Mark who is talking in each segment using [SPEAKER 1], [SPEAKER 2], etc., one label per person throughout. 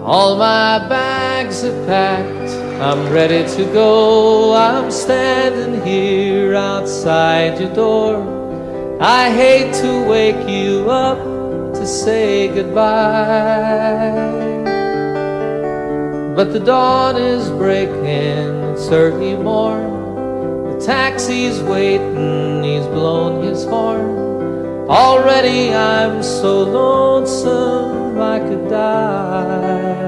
[SPEAKER 1] All my bags are packed, I'm ready to go. I'm standing here outside your door. I hate to wake you up to say goodbye, but the dawn is breaking, it's early morn. The taxi's waiting, he's blown his horn. Already I'm so lonesome I could die.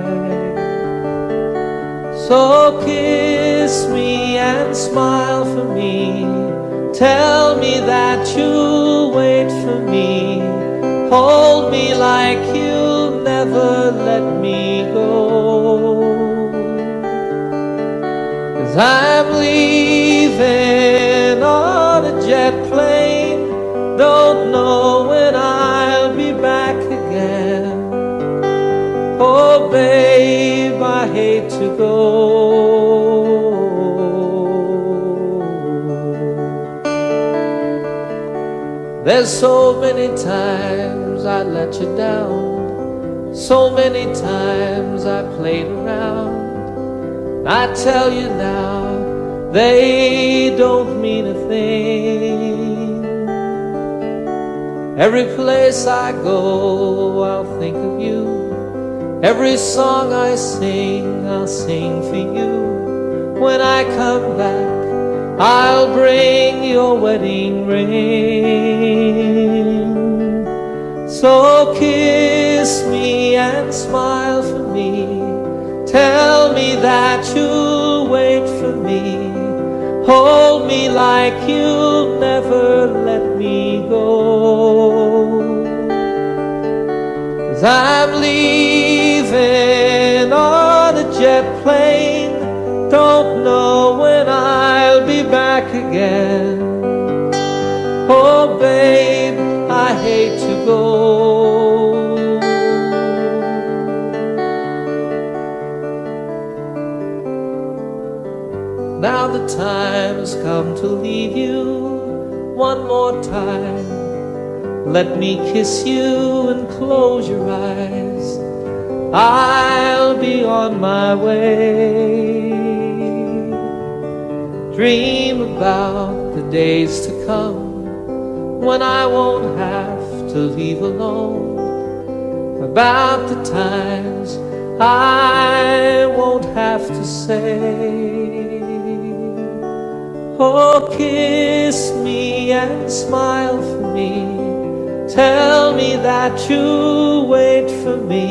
[SPEAKER 1] So kiss me and smile for me. Tell me that you'll wait for me. Hold me like you'll never let me go. 'Cause I'm leaving on a jet plane. Don't know when I'll be back again. Oh babe, I hate to go. There's so many times I let you down, so many times I played around. I tell you now, they don't mean a thing. Every place I go, I'll think of you. Every song I sing, I'll sing for you. When I come back, I'll bring your wedding ring. So kiss me and smile for me. Tell me that you'll wait for me. Hold me like you'll never let me go. 'Cause I'm leaving on a jet plane. Don't know when I'll be back again. Oh babe, I hate to go. Now the time's come to leave you one more time. Let me kiss you and close your eyes. I'll be on my way. Dream about the days to come when I won't have to leave alone. About the times I won't have to say, oh, kiss me and smile for me. Tell me that you'll wait for me.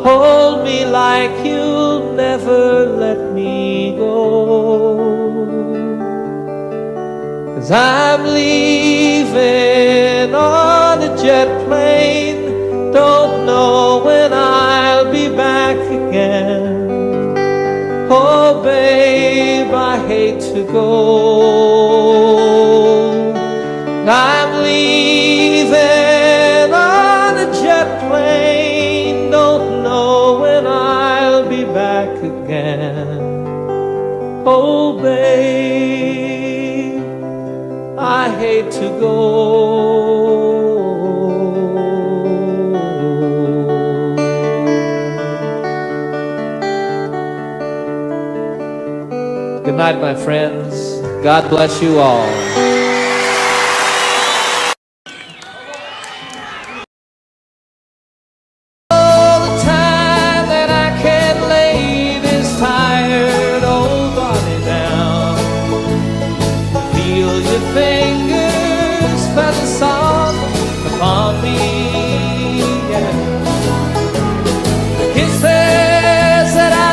[SPEAKER 1] Hold me like you'll never let me go. 'Cause I'm leaving on a jet plane. Don't know when I'll be back again. Oh babe, I hate to go. I'm leaving on a jet plane. Don't know when I'll be back again. Oh babe, I hate to go. Good night, my friends. God bless you all. All the time that I can't lay this tired old body down. Feel your fingers press the song upon me. Yeah. The kisses that I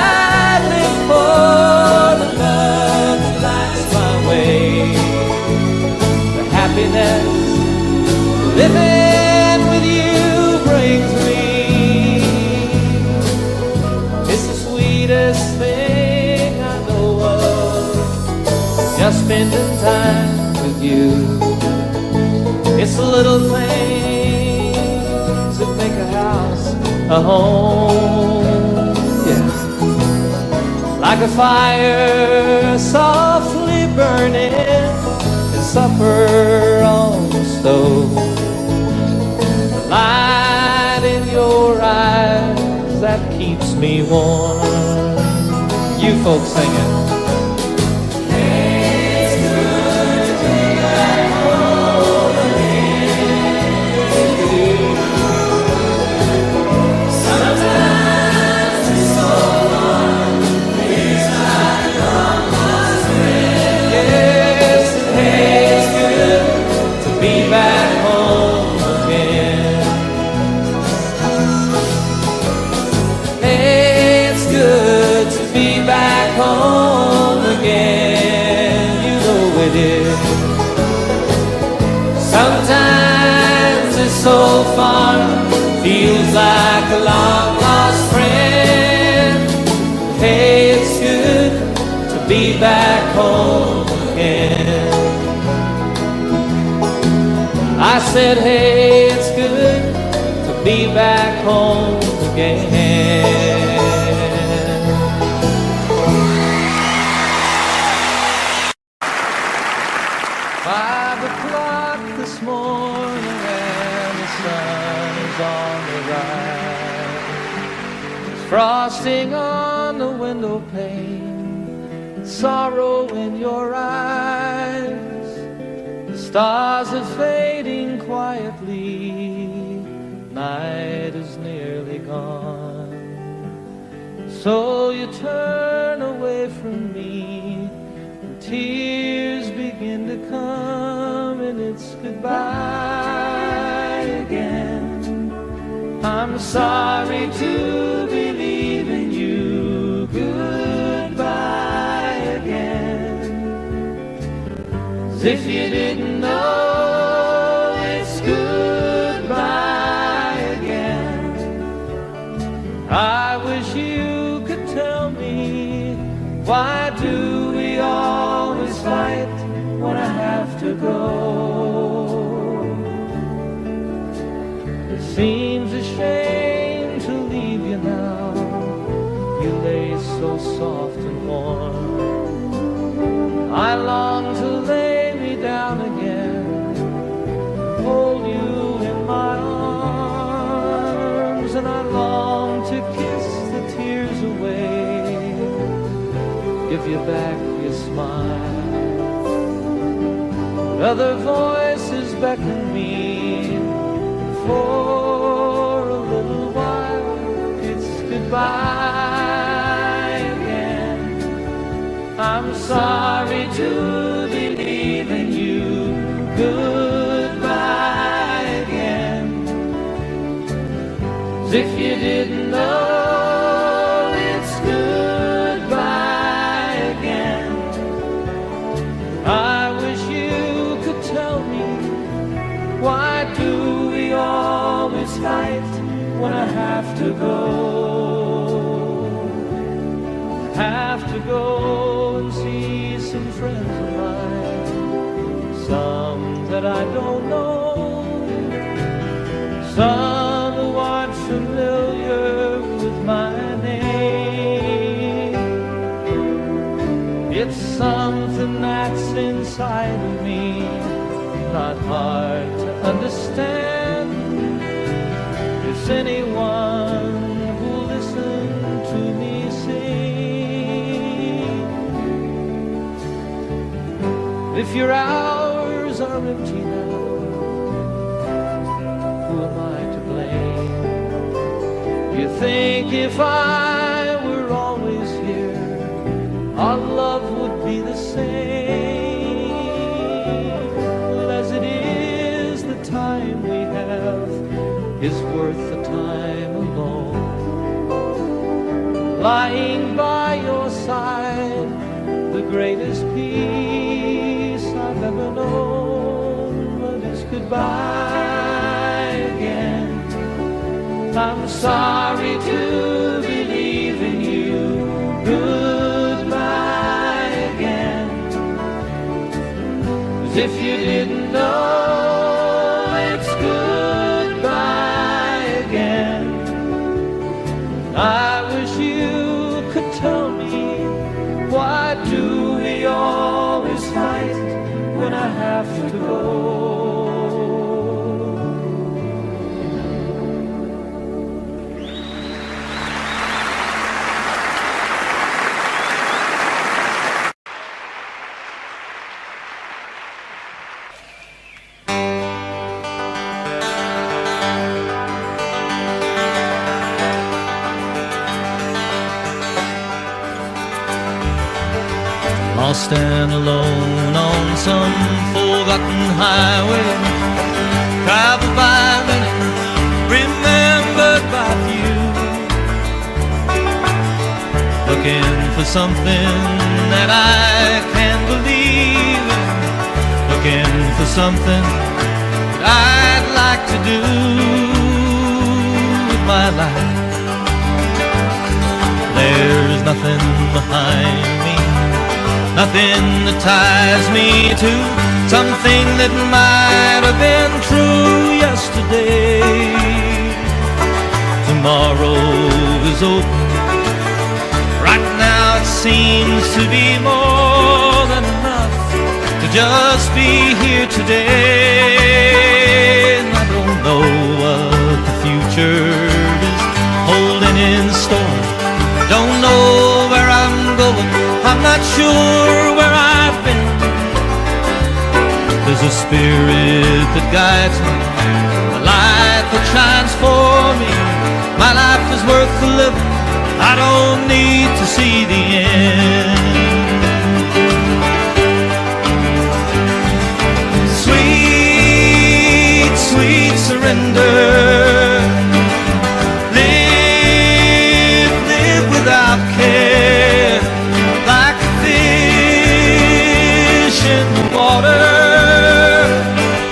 [SPEAKER 1] live for, the love that lights my way, the happiness living with you brings me. It's the sweetest thing I know of, just spending time with you. It's the little things that make a house a home. Yeah. Like a fire softly burning and supper on the stove. The light in your eyes that keeps keeps me warm. You folks sing it. Sometimes it's so far, feels like a long lost friend. Hey, it's good to be back home again. I said, hey, it's good to be back home again. 5 o'clock this morning and the sun is on the rise. There's frosting on the window pane, sorrow in your eyes. The stars are fading quietly, night is nearly gone. So you turn away from me, and tears begin to come, and it's goodbye again. I'm sorry to be leaving you, goodbye again. As if you didn't know, it's goodbye again. I wish you could tell me, why do we always fight when I have to go? It seems a shame to leave you now. You lay so soft and warm. I long to lay me down again, hold you in my arms, and I long to kiss the tears away, give you back your smile. Other voices beckon me, for a little while it's goodbye again. I'm sorry to be leaving you, goodbye again. As if you didn't know, it's goodbye again. I wish you could tell me, why do we always fight when I have to go? I have to go and see some friends of mine, some that I don't know, some who aren't familiar with my name. It's something that's inside of me, not hard to understand. If anyone who'll listen to me sing, if your hours are empty now, who am I to blame? You think if I were always here, our love would be the same. Well, as it is, the time we have is worth the time alone. Lying by your side, the greatest peace I've ever known. But it's goodbye again. I'm sorry to be leaving you, goodbye again. As if you didn't know, it's goodbye again. I wish you could tell me, why do we always fight when I have to go? lost and alone on some forgotten highway, traveled by many, remembered by few, looking for something that I can believe in, looking for something that I'd like to do with my life. There's nothing behind me, nothing that ties me to something that might have been true yesterday. Tomorrow is open. Right now it seems to be more than enough to just be here today. And I don't know what the future is holding in store. Don't know where I'm going, I'm not sure where I've been. There's a spirit that guides me, a light that shines for me. My life is worth the living, I don't need to see the end. Sweet, sweet surrender. Without care, like a fish in the water,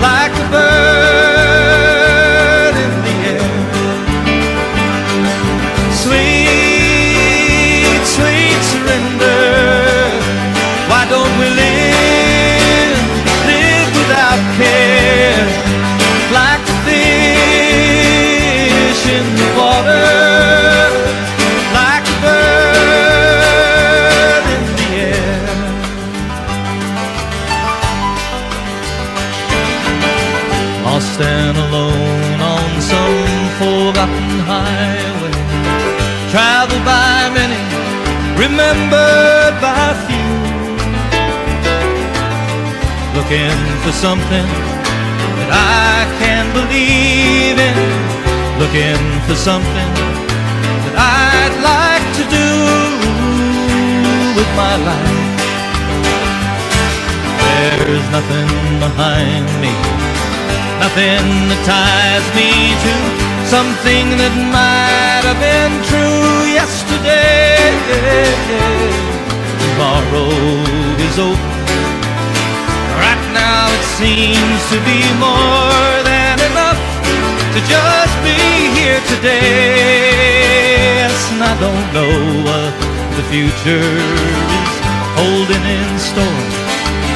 [SPEAKER 1] like a bird in the air. Sweet, sweet surrender. Why don't we live without care, like a fish in the water? Lost and alone on some forgotten highway, traveled by many, remembered by few, looking for something that I can believe in, looking for something that I'd like to do with my life. There's nothing behind me, nothing that ties me to something that might have been true yesterday. Tomorrow is open. Right now it seems to be more than enough to just be here today. Yes, and I don't know what the future is holding in store.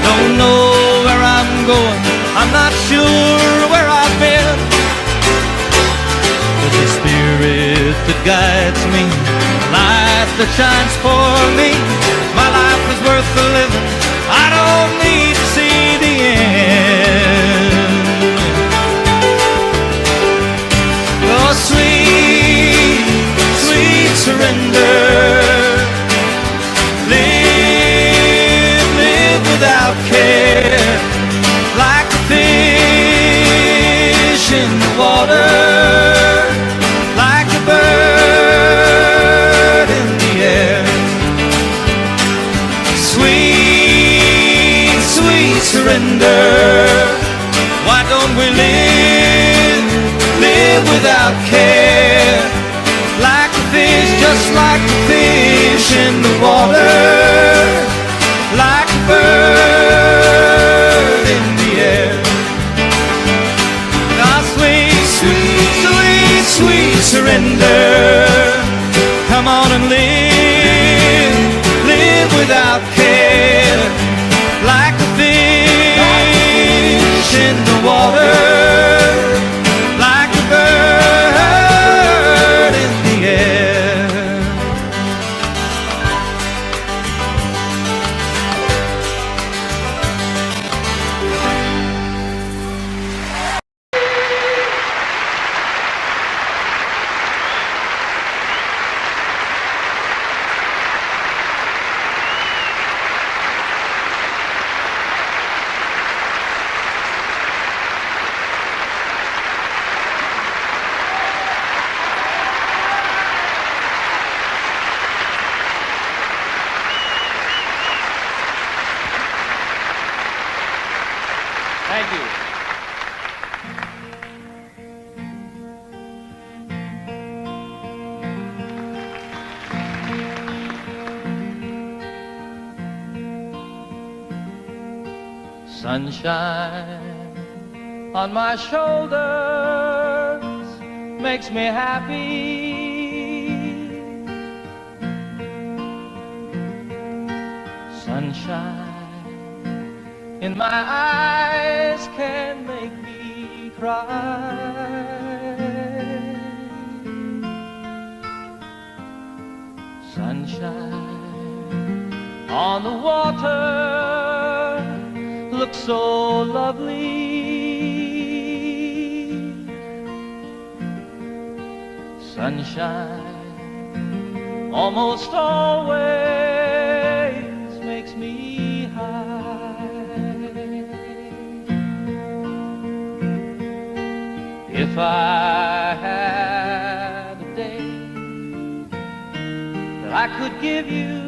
[SPEAKER 1] Don't know where I'm going, I'm not sure where I've been. There's a spirit that guides me, a light that shines for me. My life is worth the living, I don't need to see the end. Oh, sweet, sweet surrender. Live without care, like a fish in the water, like a bird in the air. Sweet, sweet surrender. Why don't we live without care, like a fish, just like a fish in the water, like a bird in the air. Now sweet, sweet, sweet, sweet surrender. Come on and live without care, like a fish in the water, like a bird in the air. Thank you. Sunshine on my shoulders makes me happy. Sunshine in my eyes can make me cry. Sunshine on the water looks so lovely. Sunshine almost always makes me high. If I had a day that I could give you,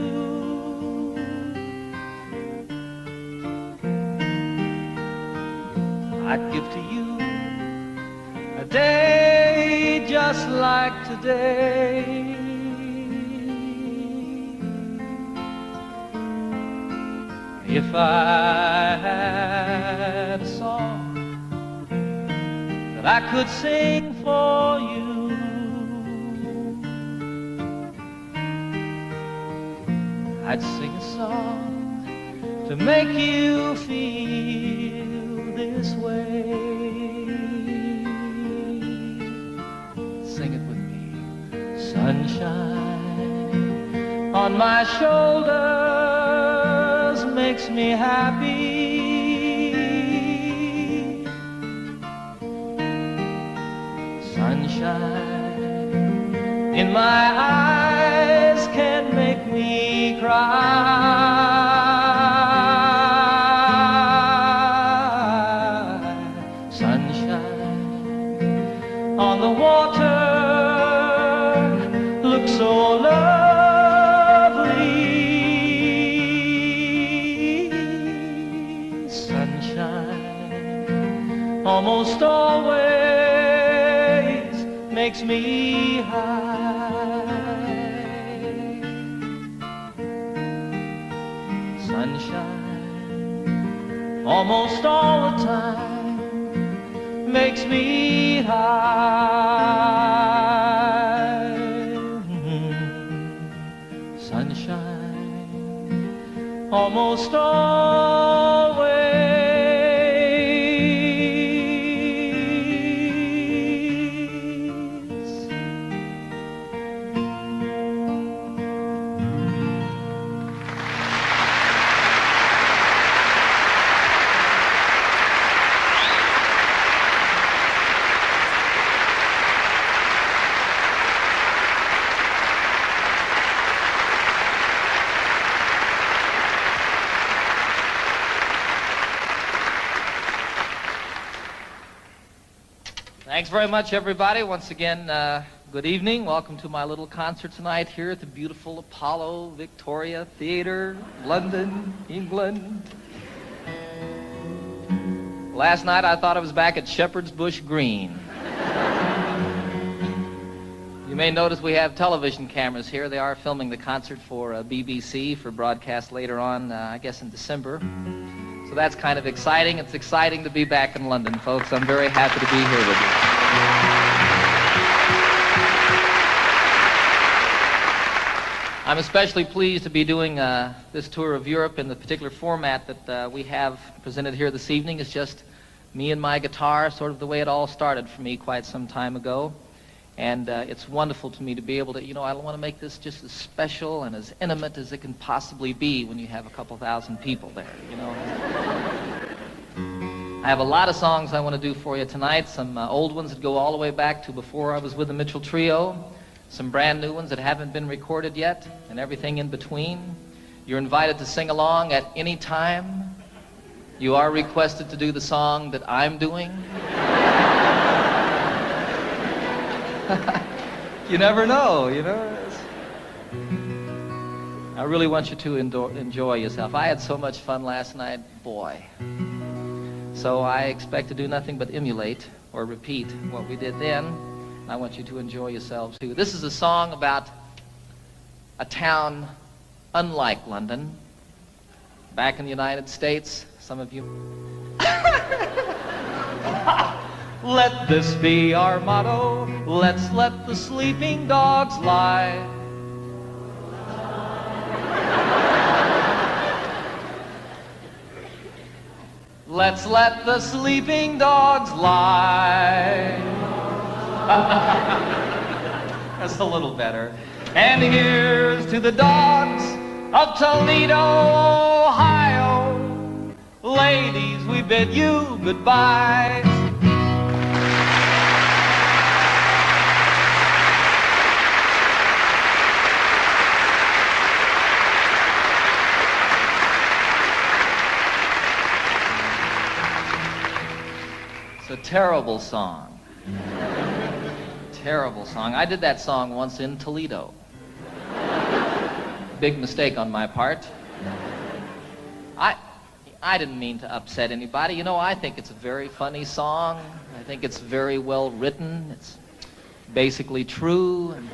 [SPEAKER 1] I'd give to you a day just like today. If I had a song that I could sing for you, I'd sing a song to make you feel this way. Sing it with me. Sunshine on my shoulders makes me happy. Sunshine in my eyes can make me cry. On the water looks so lovely. Sunshine almost always makes me high. Sunshine almost all the time makes me high. Sunshine almost always Thanks very much, everybody. Once again, good evening. Welcome to my little concert tonight here at the beautiful Apollo Victoria Theatre, London, England. Last night I thought I was back at Shepherd's Bush Green. You may notice we have television cameras here. They are filming the concert for BBC for broadcast later on, I guess in December. So that's kind of exciting. It's exciting to be back in London, folks. I'm very happy to be here with you. I'm especially pleased to be doing this tour of Europe in the particular format that we have presented here this evening. It's just me and my guitar, sort of the way it all started for me quite some time ago. And it's wonderful to me to be able to, I want to make this just as special and as intimate as it can possibly be when you have a couple thousand people there, I have a lot of songs I want to do for you tonight, some old ones that go all the way back to before I was with the Mitchell Trio, some brand new ones that haven't been recorded yet, and everything in between. You're invited to sing along at any time. You are requested to do the song that I'm doing. You never know, I really want you to enjoy yourself. I had so much fun last night, boy.
[SPEAKER 2] So I expect to do nothing but emulate or repeat what we did then. I want you to enjoy yourselves too. This is a song about a town unlike London. Back in the United States, some of you... Let this be our motto. Let's let the sleeping dogs lie. Let's let the sleeping dogs lie. That's a little better. And here's to the dogs of Toledo, Ohio. Ladies, we bid you goodbye. It's a terrible song. Terrible song. I did that song once in Toledo. Big mistake on my part. I didn't mean to upset anybody. You know, I think it's a very funny song. I think it's very well written. It's basically true. And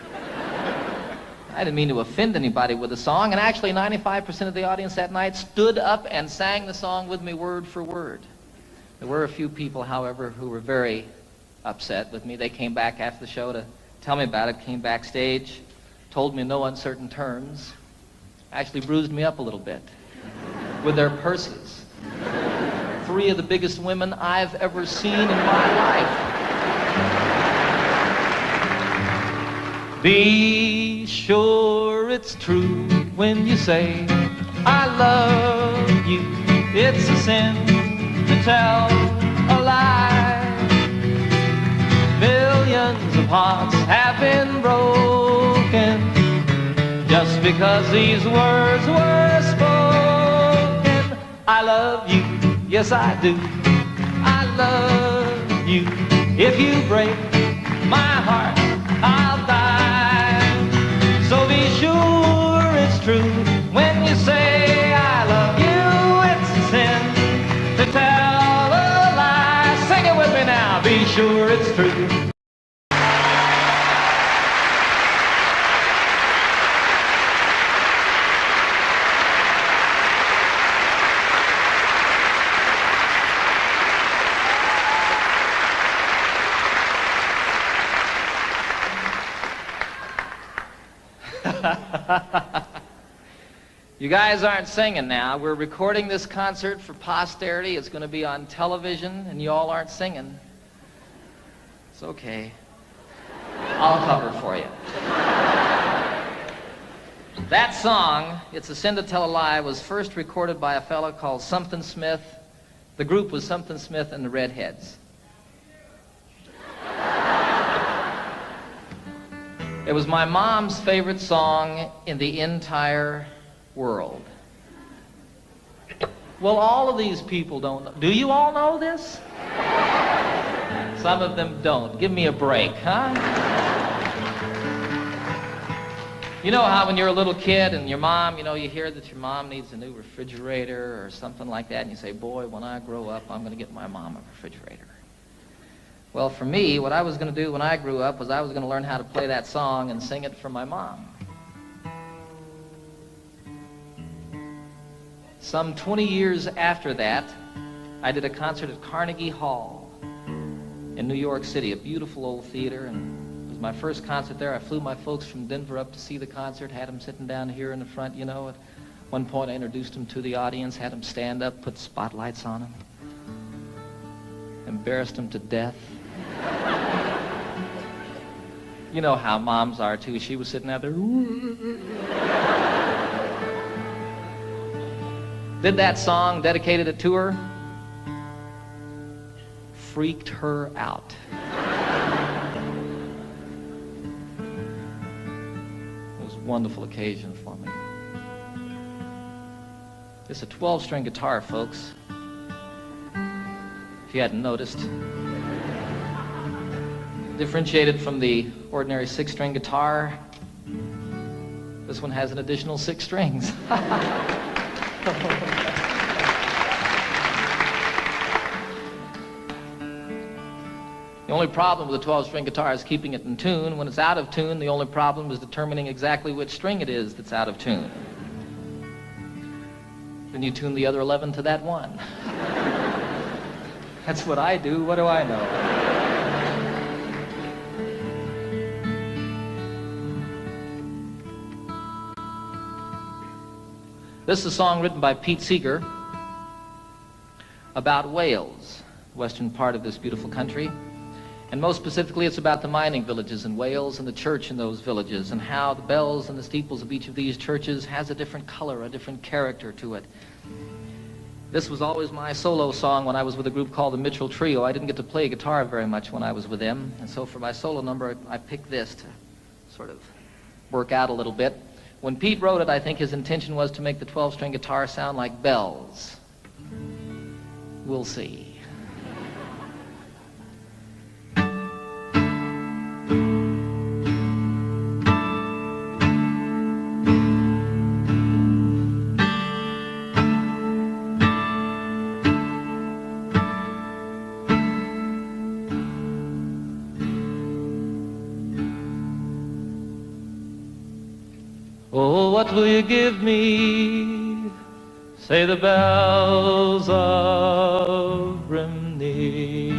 [SPEAKER 2] I didn't mean to offend anybody with the song. And actually, 95% of the audience that night stood up and sang the song with me word for word. There were a few people, however, who were very upset with me. They came back after the show to tell me about it, came backstage, told me in no uncertain terms, actually bruised me up a little bit with their purses. 3 of the biggest women I've ever seen in my life. Be sure it's true when you say, I love you. It's a sin to tell a lie. Millions of hearts have been broken just because these words were spoken. I love you, yes I do. I love you. If you break my heart, I'll die. So be sure it's true when you say I love you. It's a sin to tell a lie. Sing it with me now. Be sure it's true. You guys aren't singing now. We're recording this concert for posterity. It's going to be on television, and you all aren't singing. It's okay. I'll cover for you. That song, It's a Sin to Tell a Lie, was first recorded by a fellow called Something Smith. The group was Something Smith and the Redheads. It was my mom's favorite song in the entire world. Well, all of these people don't know. Do you all know this? Some of them don't. Give me a break, huh? You know how when you're a little kid and your mom, you hear that your mom needs a new refrigerator or something like that, and you say, boy, when I grow up, I'm going to get my mom a refrigerator. Well, for me, what I was going to do when I grew up was I was going to learn how to play that song and sing it for my mom. Some 20 years after that, I did a concert at Carnegie Hall in New York City, a beautiful old theater, and it was my first concert there. I flew my folks from Denver up to see the concert, had them sitting down here in the front, At one point, I introduced them to the audience, had them stand up, put spotlights on them, embarrassed them to death. You know how moms are, too. She was sitting out there. Did that song, dedicated it to her. Freaked her out. It was a wonderful occasion for me. It's a 12-string guitar, folks. If you hadn't noticed. Differentiated from the ordinary 6-string guitar, this one has an additional 6 strings. The only problem with a 12-string guitar is keeping it in tune. When it's out of tune, the only problem is determining exactly which string it is that's out of tune. Then you tune the other 11 to that one. That's what I do. What do I know? This is a song written by Pete Seeger about Wales, the western part of this beautiful country. And most specifically, it's about the mining villages in Wales and the church in those villages and how the bells and the steeples of each of these churches has a different color, a different character to it. This was always my solo song when I was with a group called the Mitchell Trio. I didn't get to play guitar very much when I was with them, and so for my solo number, I picked this to sort of work out a little bit. When Pete wrote it, I think his intention was to make the 12-string guitar sound like bells. We'll see. Oh, what will you give me? Say the bells of Brimney.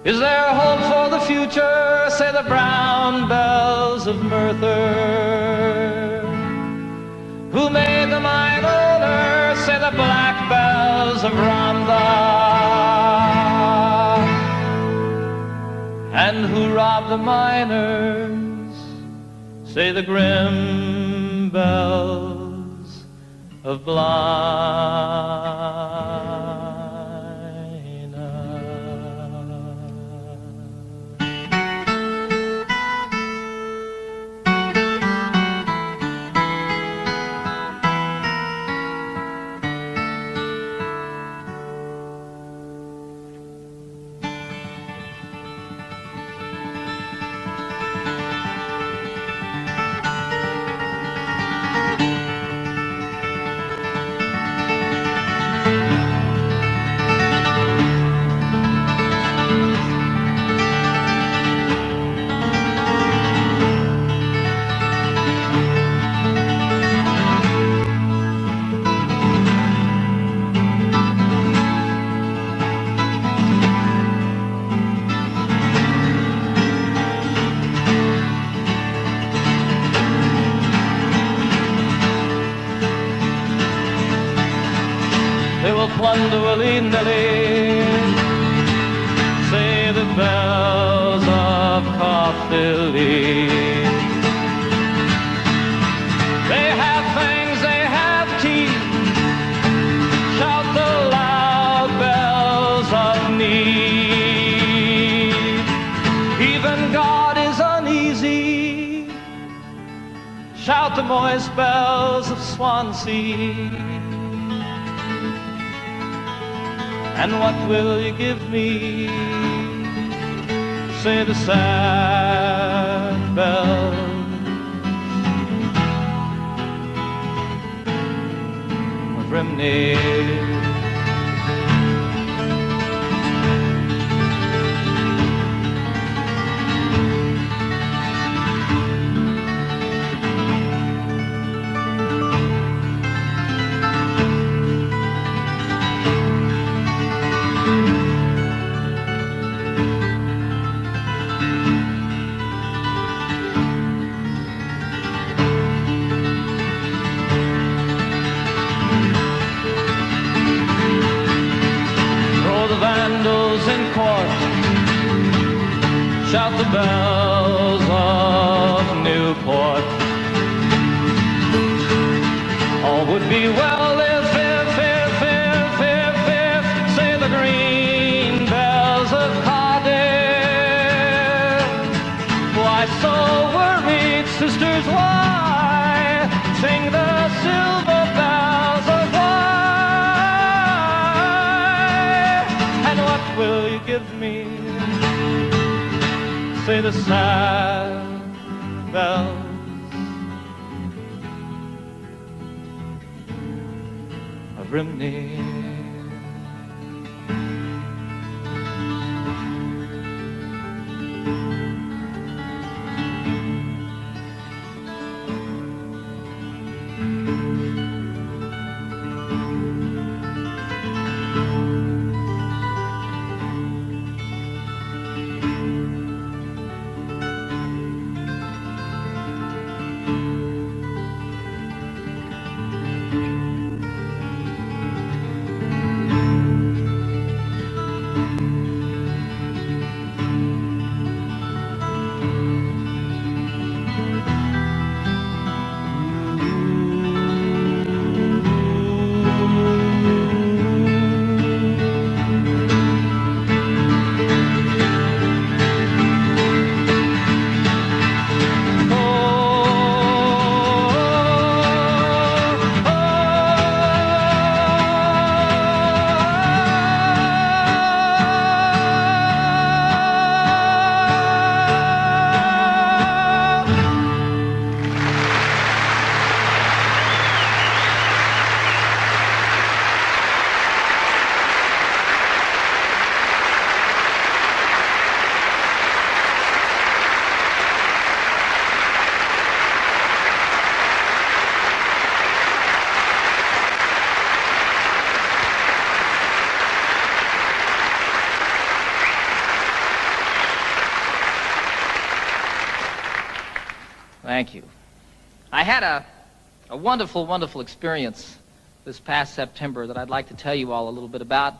[SPEAKER 2] Is there hope for the future? Say the brown bells of Merthyr. Who made the mine owner? Say the black bells of Rhondda. And who robbed the miners? Say the grim bells of Blaina. They will plunder willy-nilly, say the bells of Caerphilly. They have fangs, they have teeth, shout the loud bells of need. Even God is uneasy, shout the moist bells of Swansea. And what will you give me? Say the sad bells of Brimney. Shout the bells of Newport. All would be well if, say the green bells of Cardiff. Why so worried, sisters, why sing the silver bells of Wye? And what will you give me? Say the sad bells of Brimney. Thank you. I had a wonderful, wonderful experience this past September that I'd like to tell you all a little bit about.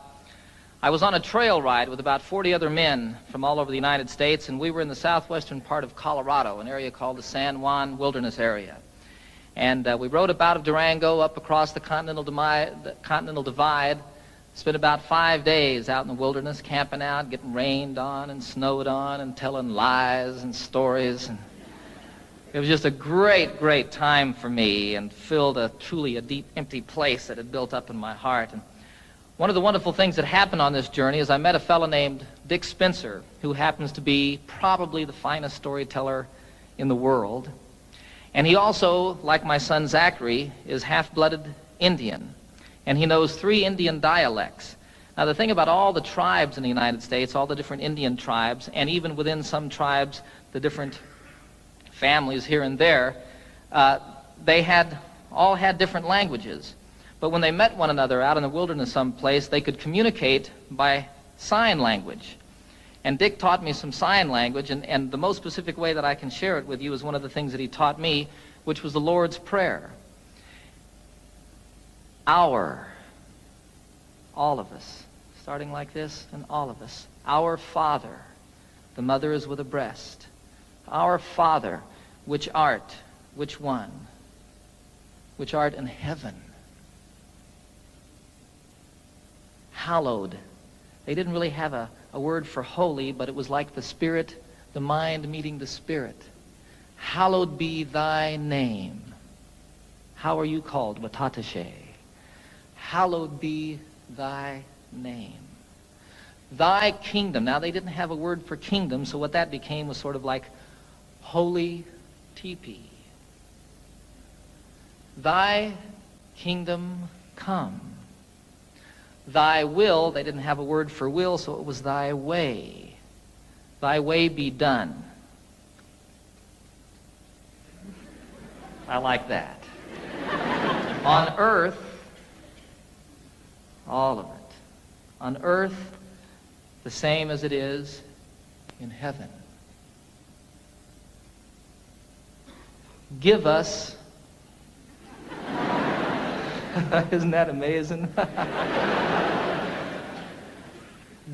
[SPEAKER 2] I was on a trail ride with about 40 other men from all over the United States, and we were in the southwestern part of Colorado, an area called the San Juan Wilderness area. And we rode up out of Durango up across the Continental Divide, spent about 5 days out in the wilderness, camping out, getting rained on and snowed on and telling lies and stories. And it was just a great, great time for me and filled truly a deep, empty place that had built up in my heart. And one of the wonderful things that happened on this journey is I met a fellow named Dick Spencer, who happens to be probably the finest storyteller in the world. And he also, like my son Zachary, is half-blooded Indian. And he knows 3 Indian dialects. Now, the thing about all the tribes in the United States, all the different Indian tribes, and even within some tribes, the different families here and there, they all had different languages. But when they met one another out in the wilderness someplace, they could communicate by sign language. And Dick taught me some sign language, and the most specific way that I can share it with you is one of the things that he taught me, which was the Lord's Prayer. Our, all of us, starting like this, and all of us. Our Father, the mother is with a breast. Our Father, which art, which one? Which art in heaven. Hallowed. They didn't really have a word for holy, but it was like the Spirit, the mind meeting the Spirit. Hallowed be thy name. How are you called? Watatashe. Hallowed be thy name. Thy kingdom. Now, they didn't have a word for kingdom, so what that became was sort of like holy teepee. Thy kingdom come. Thy will, they didn't have a word for will, so it was thy way. Thy way be done. I like that. On earth, all of it. On earth, the same as it is in heaven. Give us, isn't that amazing?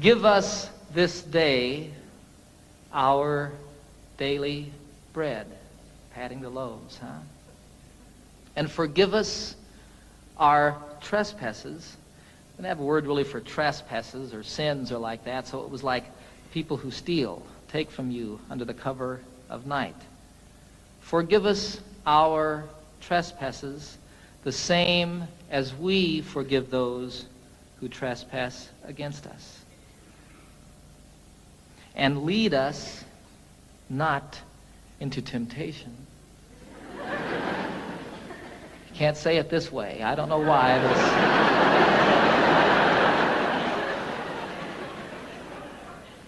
[SPEAKER 2] Give us this day our daily bread. Patting the loaves, huh? And forgive us our trespasses. They didn't have a word really for trespasses or sins or like that, so it was like people who steal, take from you under the cover of night. Forgive us our trespasses, the same as we forgive those who trespass against us. And lead us not into temptation. Can't say it this way. I don't know why.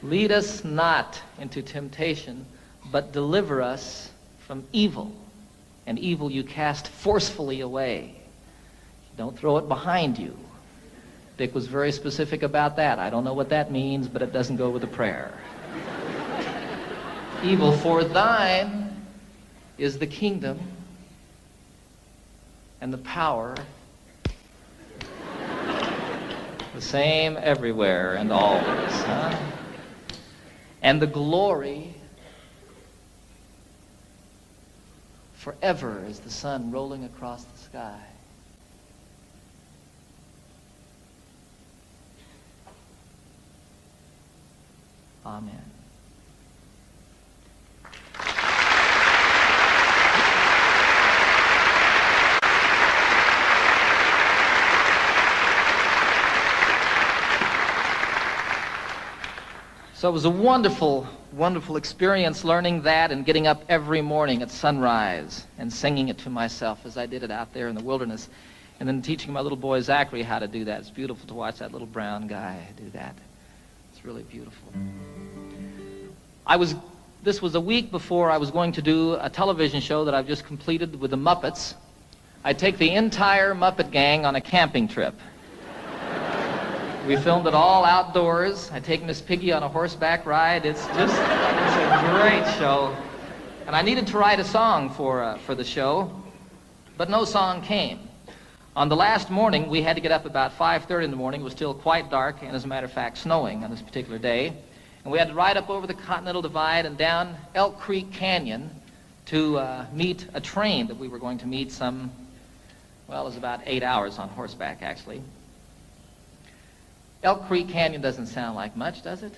[SPEAKER 2] Lead us not into temptation, but deliver us from evil. And evil you cast forcefully away. Don't throw it behind you. Dick was very specific about that. I don't know what that means, but it doesn't go with the prayer. Evil, for thine is the kingdom and the power, the same everywhere and always, huh? And the glory forever as the sun rolling across the sky. Amen. So it was a wonderful, wonderful experience learning that and getting up every morning at sunrise and singing it to myself as I did it out there in the wilderness, and then teaching my little boy Zachary how to do that. It's beautiful to watch that little brown guy do that. It's really beautiful. This was a week before I was going to do a television show that I've just completed with the Muppets. I take the entire Muppet gang on a camping trip. We filmed it all outdoors. I take Miss Piggy on a horseback ride. It's a great show. And I needed to write a song for the show, but no song came. On the last morning, we had to get up about 5:30 in the morning. It was still quite dark, and as a matter of fact, snowing on this particular day. And we had to ride up over the Continental Divide and down Elk Creek Canyon to meet a train that we were going to meet some, well, it was about 8 hours on horseback, actually. Elk Creek Canyon doesn't sound like much, does it?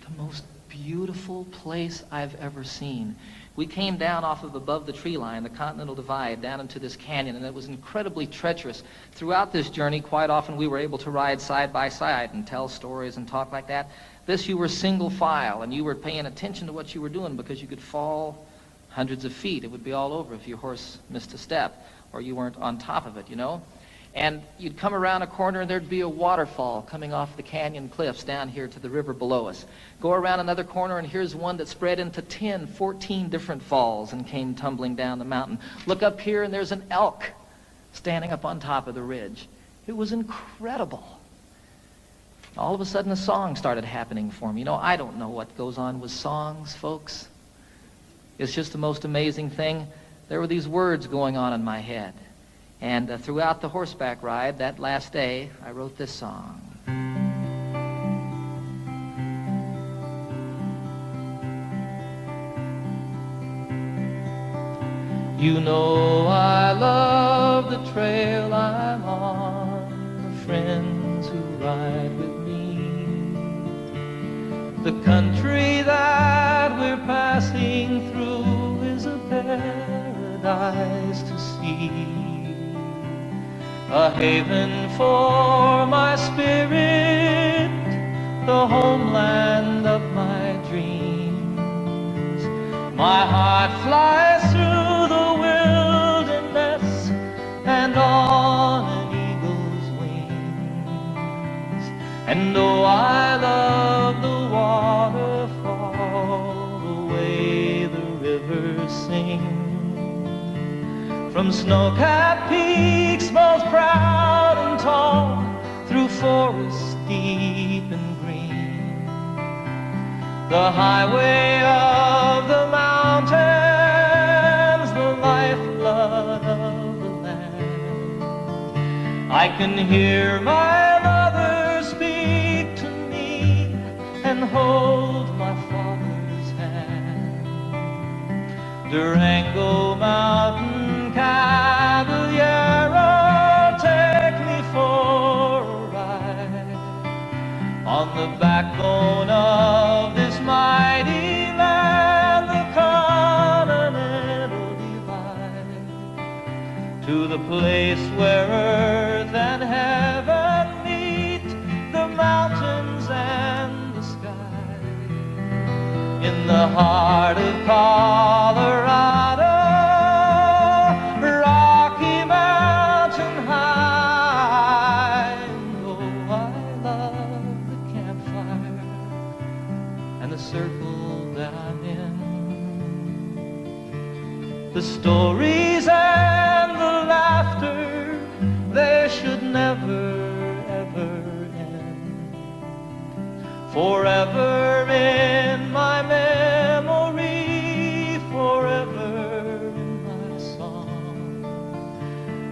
[SPEAKER 2] The most beautiful place I've ever seen. We came down off of above the tree line, the Continental Divide, down into this canyon, and it was incredibly treacherous. Throughout this journey, quite often we were able to ride side by side and tell stories and talk like that. This, you were single file, and you were paying attention to what you were doing because you could fall hundreds of feet. It would be all over if your horse missed a step or you weren't on top of it, you know. And you'd come around a corner and there'd be a waterfall coming off the canyon cliffs down here to the river below us. Go around another corner and here's one that spread into 10, 14 different falls and came tumbling down the mountain. Look up here and there's an elk standing up on top of the ridge. It was incredible. All of a sudden a song started happening for me. You know, I don't know what goes on with songs, folks. It's just the most amazing thing. There were these words going on in my head. And throughout the horseback ride, that last day, I wrote this song. You know I love the trail I'm on, the friends who ride with me, the country that we're passing through is a paradise to see. A haven for my spirit, the homeland of my dreams. My heart flies through the wilderness and on an eagle's wings. And oh, I love the waterfall, the way the rivers sing. From snow-capped peaks most proud and tall, through forests deep and green, the highway of the mountains, the lifeblood of the land. I can hear my mother speak to me and hold my father's hand. Durango Mountain Caballero, take me for a ride on the backbone of this mighty land, the Continental Divide, to the place where earth and heaven meet, the mountains and the sky, in the heart of Colorado. Circle that I'm in, the stories and the laughter, they should never ever end. Forever in my memory, forever in my song.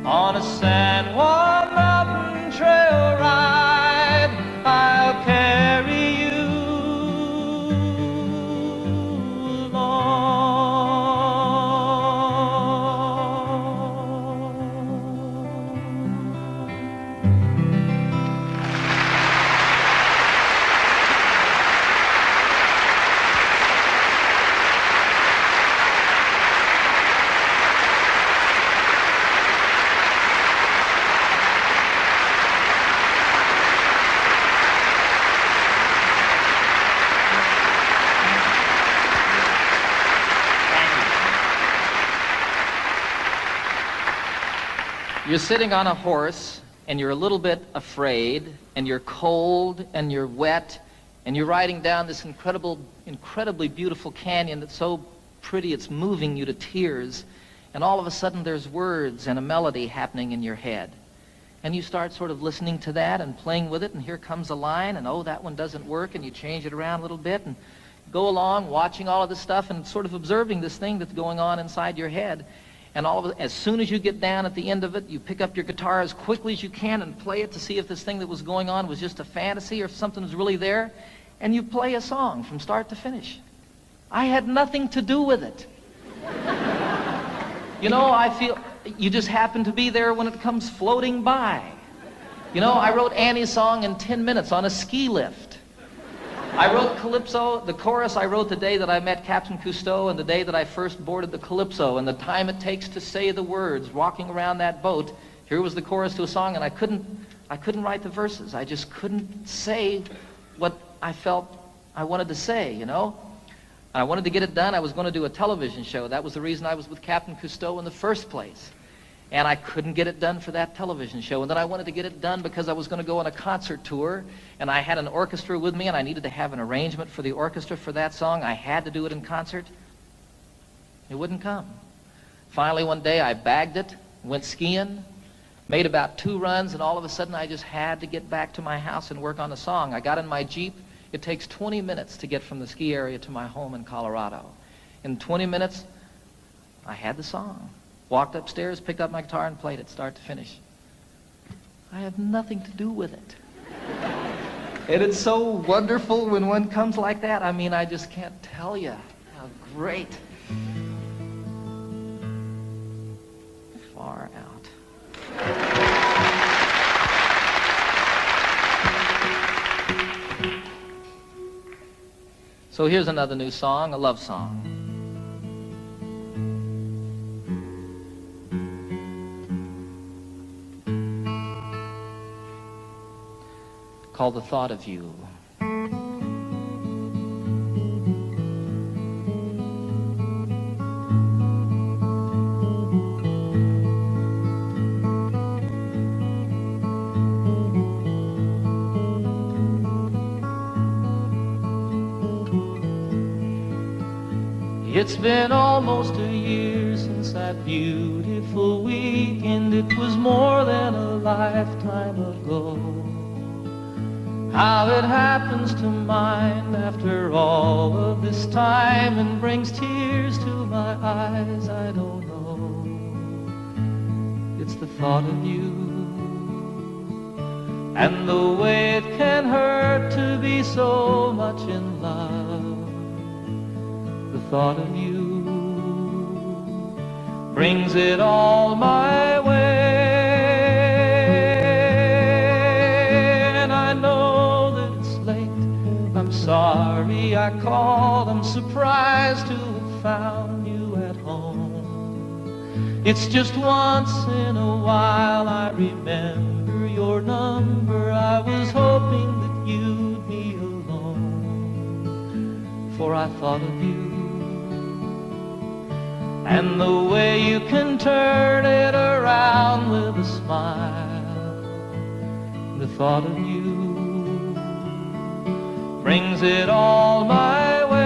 [SPEAKER 2] On a San Juan mountain trail ride, I'll carry you You're sitting on a horse, and you're a little bit afraid, and you're cold, and you're wet, and you're riding down this incredibly beautiful canyon that's so pretty it's moving you to tears, and all of a sudden there's words and a melody happening in your head. And you start sort of listening to that and playing with it, and here comes a line, and oh, that one doesn't work, and you change it around a little bit, and go along watching all of this stuff and sort of observing this thing that's going on inside your head. And all of it, as soon as you get down at the end of it, you pick up your guitar as quickly as you can and play it to see if this thing that was going on was just a fantasy or if something was really there. And you play a song from start to finish. I had nothing to do with it. You know, I feel you just happen to be there when it comes floating by. You know, I wrote Annie's song in 10 minutes on a ski lift. I wrote Calypso, the chorus I wrote the day that I met Captain Cousteau and the day that I first boarded the Calypso, and the time it takes to say the words walking around that boat. Here was the chorus to a song, and I couldn't write the verses. I just couldn't say what I felt I wanted to say, you know. I wanted to get it done. I was going to do a television show. That was the reason I was with Captain Cousteau in the first place. And I couldn't get it done for that television show. And then I wanted to get it done because I was going to go on a concert tour, and I had an orchestra with me, and I needed to have an arrangement for the orchestra for that song. I had to do it in concert. It wouldn't come. Finally, one day, I bagged it, went skiing, made about 2 runs, and all of a sudden, I just had to get back to my house and work on the song. I got in my Jeep. It takes 20 minutes to get from the ski area to my home in Colorado. In 20 minutes, I had the song. Walked upstairs, picked up my guitar, and played it start to finish. I have nothing to do with it. And it's so wonderful when one comes like that. I mean, I just can't tell you how great. Far out. So here's another new song, a love song. Called The Thought of You.
[SPEAKER 1] It's been almost a year since that beautiful weekend. It was more than a lifetime ago. How it happens to mind after all of this time and brings tears to my eyes, I don't know. It's the thought of you and the way it can hurt to be so much in love. The thought of you brings it all my way. Sorry I called, I'm surprised to have found you at home. It's just once in a while I remember your number. I was hoping that you'd be alone, for I thought of you and the way you can turn it around with a smile. The thought of you brings it all my way.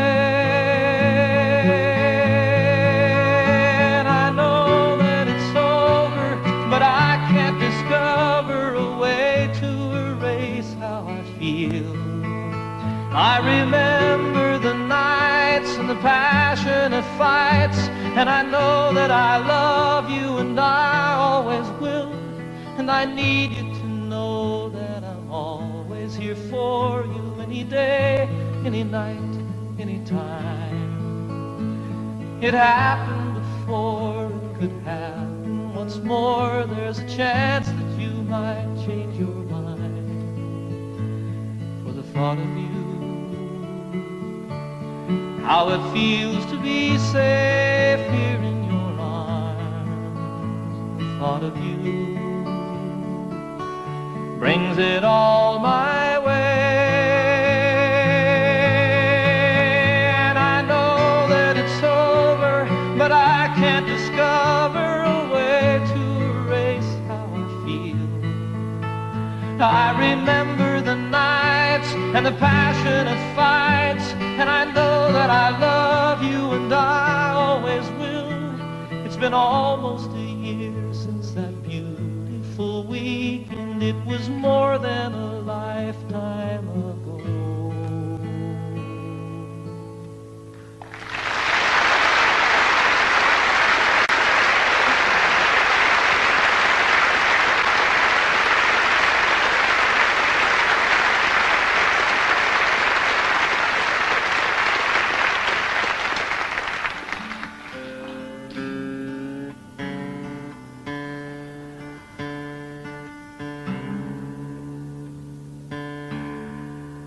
[SPEAKER 1] And I know that it's over, but I can't discover a way to erase how I feel. I remember the nights and the passionate fights, and I know that I love you and I always will. And I need you to know that I'm always here for you. Any day, any night, any time. It happened before, it could happen once more. There's a chance that you might change your mind. For the thought of you, how it feels to be safe here in your arms. The thought of you brings it all my way. I remember the nights and the passionate fights, and I know that I love you and I always will. It's been almost a year since that beautiful weekend. It was more than a lifetime ago.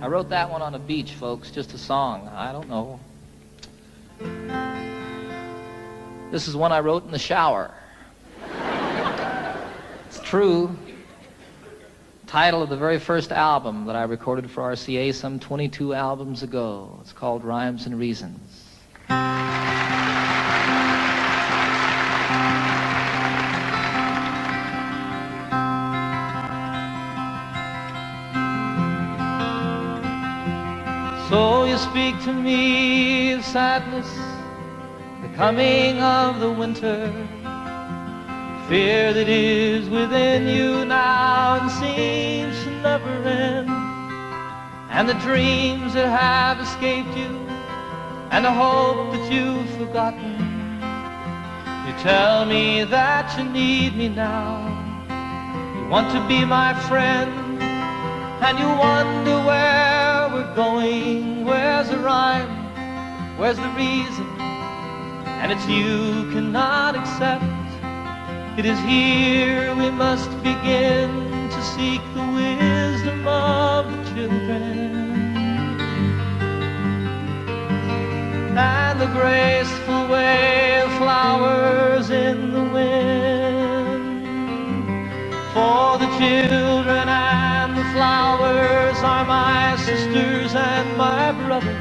[SPEAKER 2] I wrote that one on a beach, folks, just a song. I don't know. This is one I wrote in the shower. It's true. Title of the very first album that I recorded for RCA some 22 albums ago. It's called Rhymes and Reasons. So you speak to me of sadness, the coming of the winter, fear that is within you now and seems to never end, and the dreams that have escaped you, and the hope that you've forgotten. You tell me that you need me now, you want to be my friend, and you wonder where we're going, where's the rhyme, where's the reason, and it's you cannot accept. It is here we must begin to seek the wisdom of the children, and the graceful way of flowers in the wind. For the children and the flowers are my sisters and my brothers.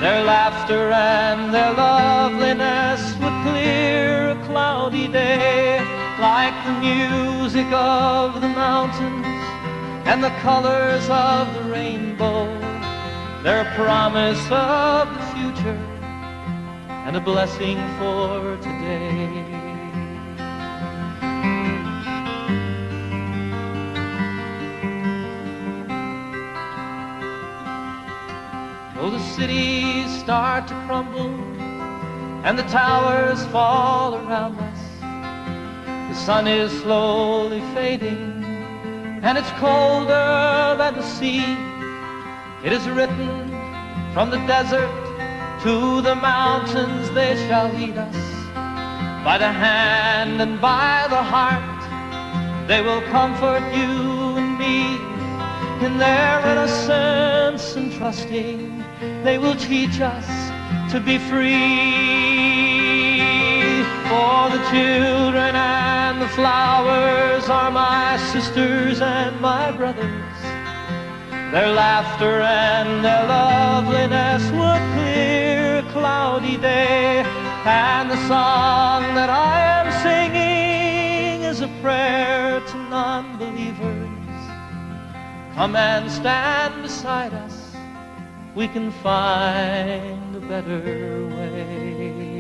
[SPEAKER 2] Their laughter and their loveliness would clear a cloudy day, like the music of the mountains and the colors of the rainbow. They're a promise of the future and a blessing for today. Oh, the cities start to crumble and the towers fall around us. The sun is slowly fading and it's colder than the sea. It is written from the desert to the mountains, they shall lead us. By the hand and by the heart, they will comfort you and me. In their innocence and trusting, they will teach us to be free. For the children and the flowers are my sisters and my brothers. Their laughter and their loveliness would clear a cloudy day. And the song that I am singing is a prayer to non-believers. Come and stand beside us, we can find a better way.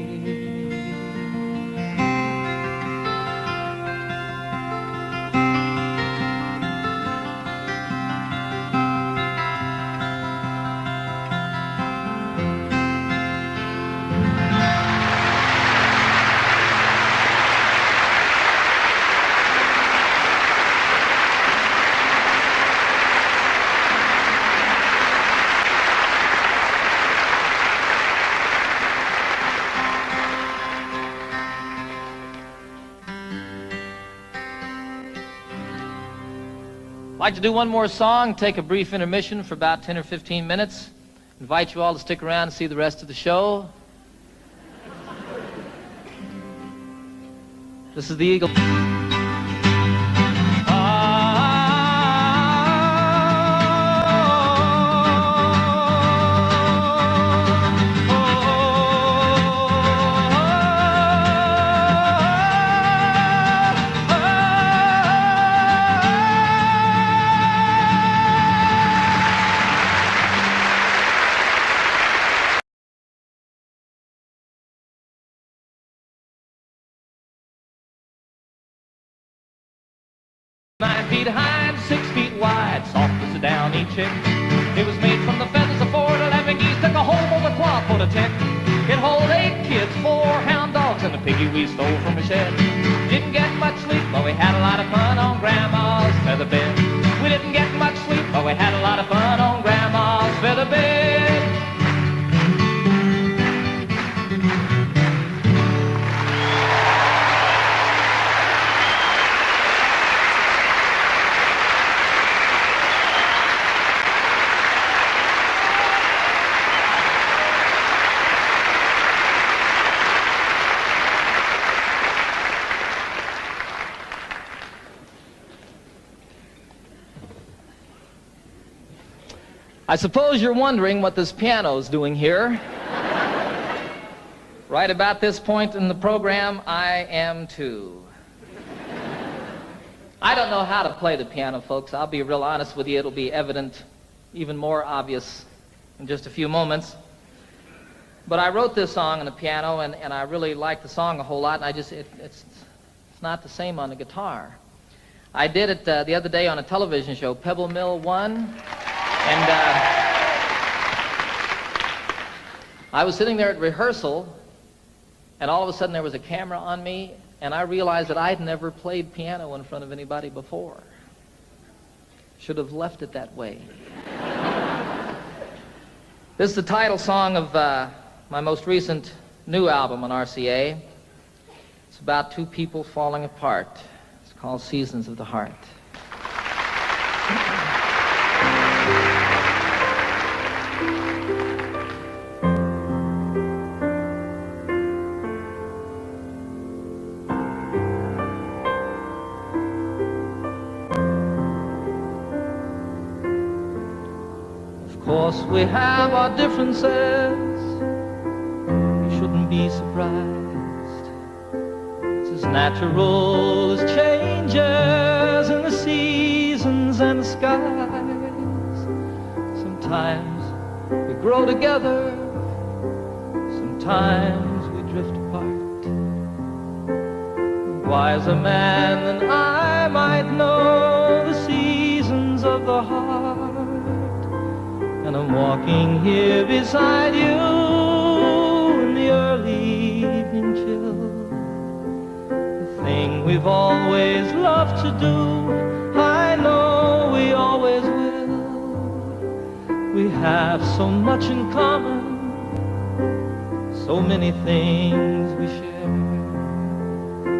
[SPEAKER 2] I'd like to do one more song, take a brief intermission for about 10 or 15 minutes. Invite you all to stick around and see the rest of the show. This is the Eagle. feet high and 6 feet wide, soft as a downy chick. It was made from the feathers of 4 to 11 geese, took a whole bowl of cloth for the tick. It hold 8 kids, 4 hound dogs, and a piggy we stole from a shed. Didn't get much sleep, but we had a lot of fun on Grandma's feather bed. We didn't get much sleep, but we had a lot of fun on Grandma's feather bed. I suppose you're wondering what this piano's doing here. Right about this point in the program, I am too. I don't know how to play the piano, folks. I'll be real honest with you. It'll be evident, even more obvious in just a few moments. But I wrote this song on the piano, and I really like the song a whole lot, and it's not the same on the guitar. I did it the other day on a television show, Pebble Mill 1, and I was sitting there at rehearsal, and all of a sudden there was a camera on me, and I realized that I'd never played piano in front of anybody before. Should have left it that way. This is the title song of my most recent new album on RCA. It's about two people falling apart. It's called Seasons of the Heart. Of course we have our differences. We shouldn't be surprised. It's as natural as changes in the seasons and the skies. Sometimes we grow together, sometimes we drift apart. A wiser man than I might know the seasons of the heart. And I'm walking here beside you in the early evening chill. The thing we've always loved to do, I know we always will. We have so much in common, so many things we share,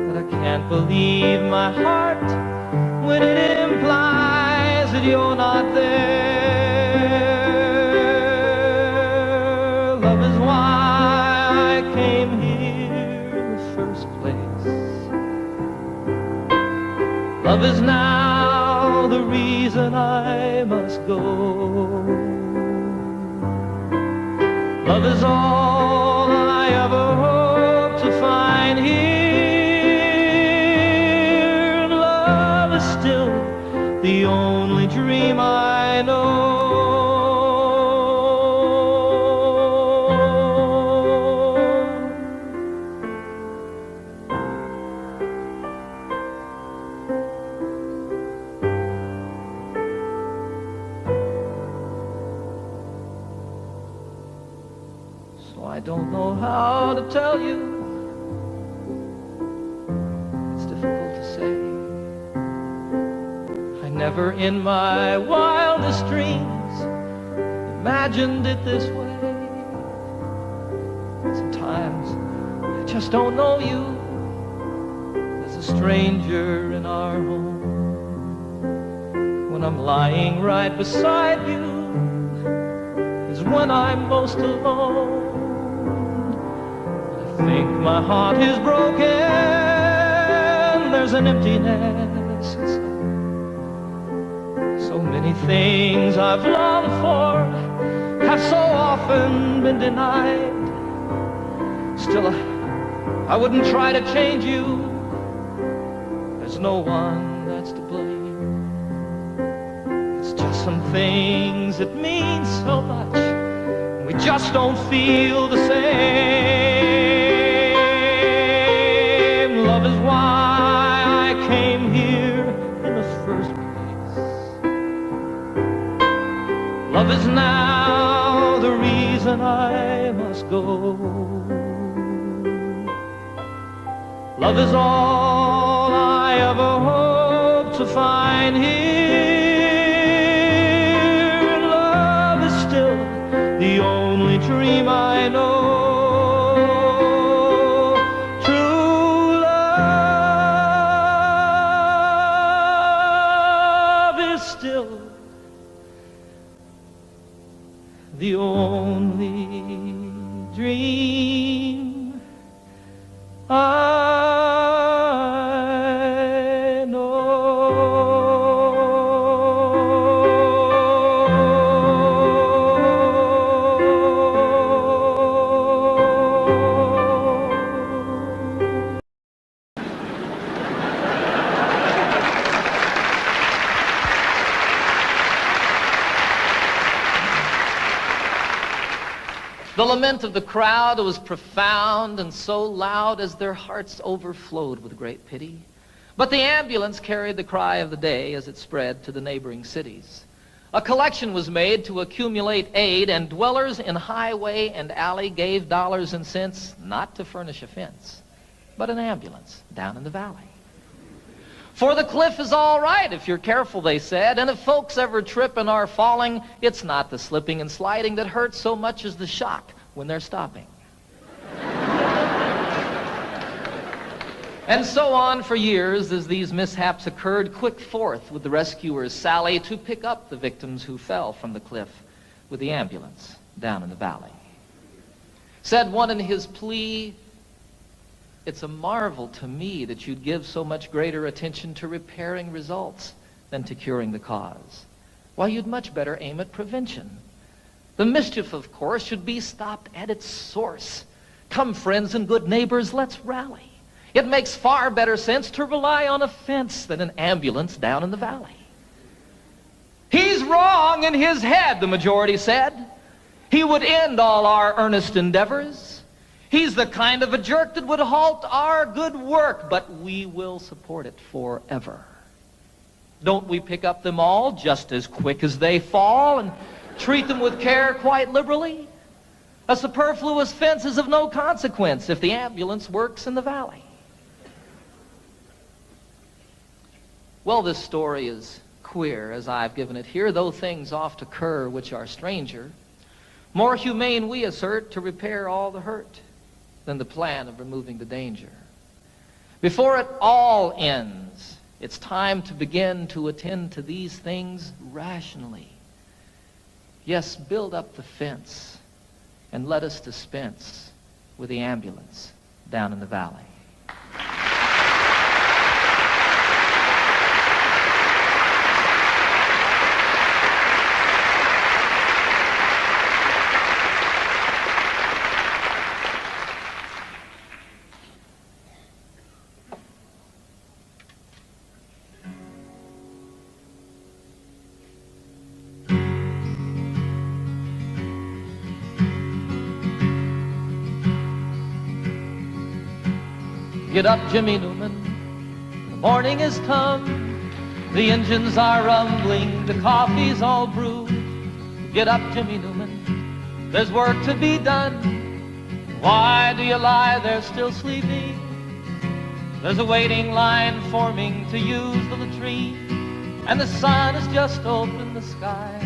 [SPEAKER 2] that I can't believe my heart when it implies that you're not there. Love is now the reason I must go. Love is all I ever hope to find here. Love is still the only dream I know. I don't know how to tell you. It's difficult to say. I never in my wildest dreams imagined it this way. Sometimes I just don't know you. There's a stranger in our home. When I'm lying right beside you is when I'm most alone. I think my heart is broken. There's an emptiness inside. So many things I've longed for have so often been denied. Still, I wouldn't try to change you. There's no one that's to blame. It's just some things that mean so much. We just don't feel the same. Love is why I came here in the first place. Love is now the reason I must go. Love is all I ever hope to find here. Love is still the only dream I know. True love is still the only dream I know. The lament of the crowd was profound and so loud as their hearts overflowed with great pity. But the ambulance carried the cry of the day as it spread to the neighboring cities. A collection was made to accumulate aid, and dwellers in highway and alley gave dollars and cents not to furnish a fence, but an ambulance down in the valley. For the cliff is all right if you're careful, they said, and if folks ever trip and are falling, it's not the slipping and sliding that hurts so much as the shock when they're stopping. And so on for years as these mishaps occurred, quick forth with the rescuers sally to pick up the victims who fell from the cliff with the ambulance down in the valley. Said one in his plea, "It's a marvel to me that you'd give so much greater attention to repairing results than to curing the cause. Why, you'd much better aim at prevention. The mischief, of course, should be stopped at its source. Come, friends and good neighbors, let's rally. It makes far better sense to rely on a fence than an ambulance down in the valley." "He's wrong in his head," the majority said. "He would end all our earnest endeavors. He's the kind of a jerk that would halt our good work, but we will support it forever. Don't we pick up them all just as quick as they fall and treat them with care quite liberally? A superfluous fence is of no consequence if the ambulance works in the valley." Well, this story is queer as I've given it here, though things oft occur which are stranger. More humane, we assert, to repair all the hurt than the plan of removing the danger. Before it all ends, it's time to begin to attend to these things rationally. Yes, build up the fence and let us dispense with the ambulance down in the valley. Get up, Jimmy Newman, the morning has come. The engines are rumbling, the coffee's all brewed. Get up, Jimmy Newman, there's work to be done. Why do you lie there still sleeping? There's a waiting line forming to use the latrine, and the sun has just opened the skies.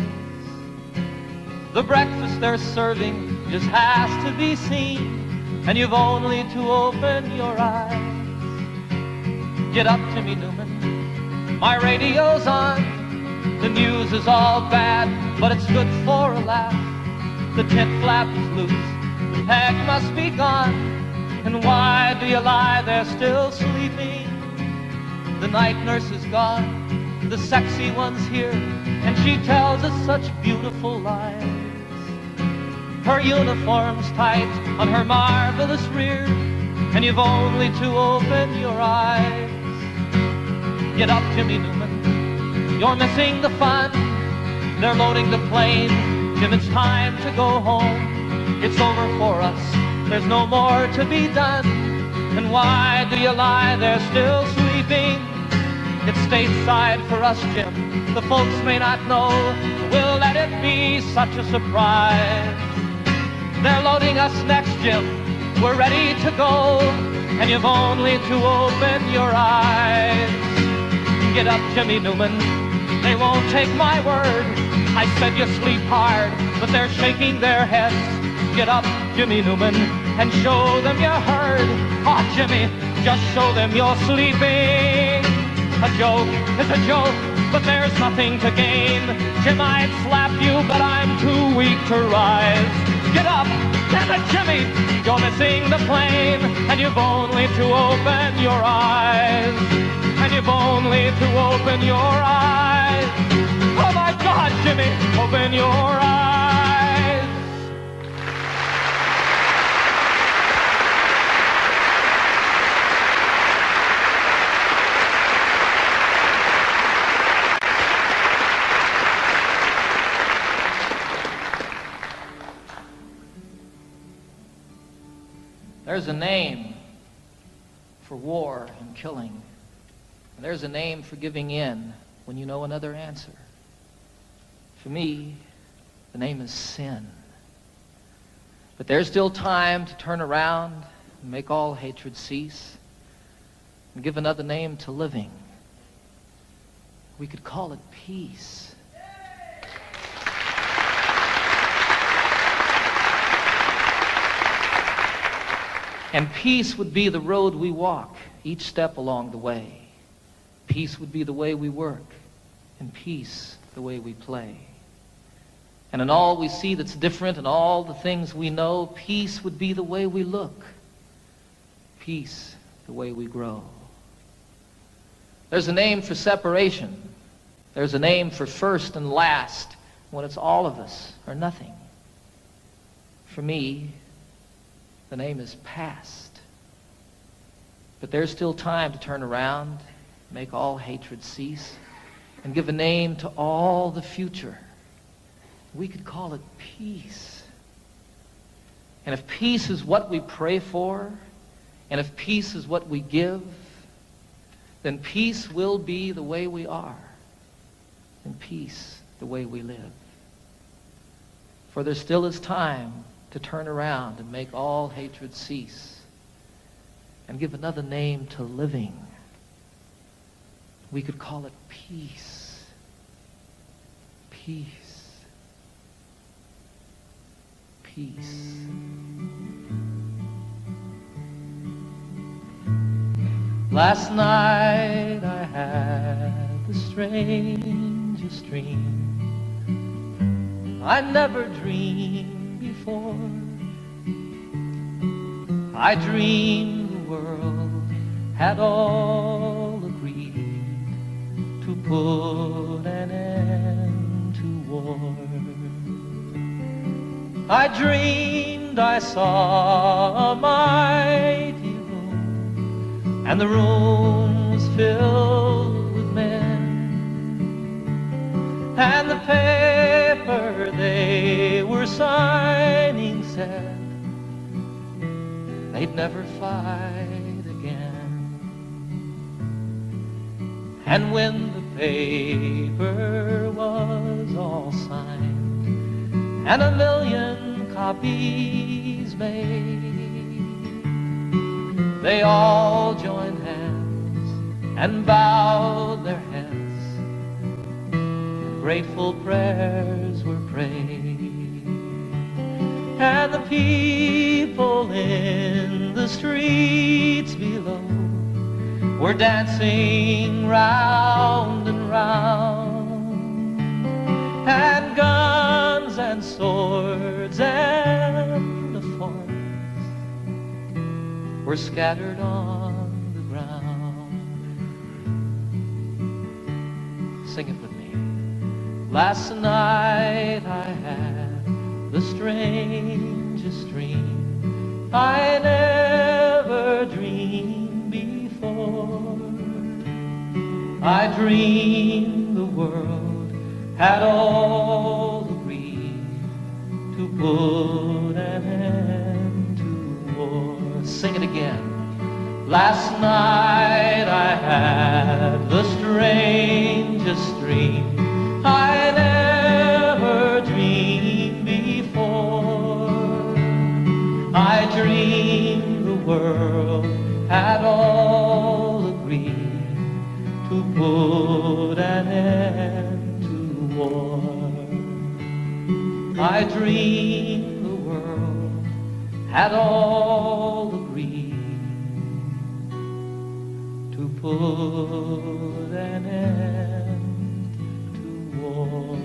[SPEAKER 2] The breakfast they're serving just has to be seen, and you've only to open your eyes. Get up, Jimmy Newman, my radio's on. The news is all bad, but it's good for a laugh. The tent flap is loose, the peg must be gone. And why do you lie there still sleeping? The night nurse is gone, the sexy one's here, and she tells us such beautiful lies. Her uniform's tight on her marvelous rear, and you've only to open your eyes. Get up, Jimmy Newman, you're missing the fun. They're loading the plane, Jim, it's time to go home. It's over for us, there's no more to be done. And why do you lie there still sleeping? It's stateside for us, Jim, the folks may not know. We'll let it be such a surprise. They're loading us next, Jim, we're ready to go, and you've only to open your eyes. Get up, Jimmy Newman, they won't take my word. I said you sleep hard, but they're shaking their heads. Get up, Jimmy Newman, and show them you heard. Oh, Jimmy, just show them you're sleeping. A joke is a joke, but there's nothing to gain. Jim, I'd slap you, but I'm too weak to rise. Get up, damn it, Jimmy, you're missing the plane, and you've only to open your eyes. And you've only to open your eyes. Oh my God, Jimmy, open your eyes. There's a name for war and killing. And there's a name for giving in when you know another answer. For me, the name is sin. But there's still time to turn around and make all hatred cease and give another name to living. We could call it peace. And peace would be the road we walk each step along the way. Peace would be the way we work, and peace the way we play. And in all we see that's different and all the things we know, peace would be the way we look. Peace the way we grow. There's a name for separation. There's a name for first and last when it's all of us or nothing. For me, the name is past. But there's still time to turn around, make all hatred cease, and give a name to all the future. We could call it peace. And if peace is what we pray for, and if peace is what we give, then peace will be the way we are, and peace the way we live. For there still is time to turn around and make all hatred cease and give another name to living. We could call it peace. Peace. Peace. Last night I had the strangest dream. I never dreamed before. I dreamed the world had all agreed to put an end to war. I dreamed I saw a mighty room, and the room was filled with men, and the paper they were signing said they'd never fight again. And when the paper was all signed and 1,000,000 copies made, they all joined hands and bowed their heads, and grateful prayers were prayed. And the people in the streets below were dancing round and round, and guns and swords and the forms were scattered on the ground. Sing it with me. Last night I had the strangest dream. I never dreamed before. I dreamed the world had all agreed to put an end to war. Sing it again. Last night I had the strangest dream. I never dreamed before. I dreamed the world had all agreed to put an end to war. I dreamed the world had all agreed to put an end to war.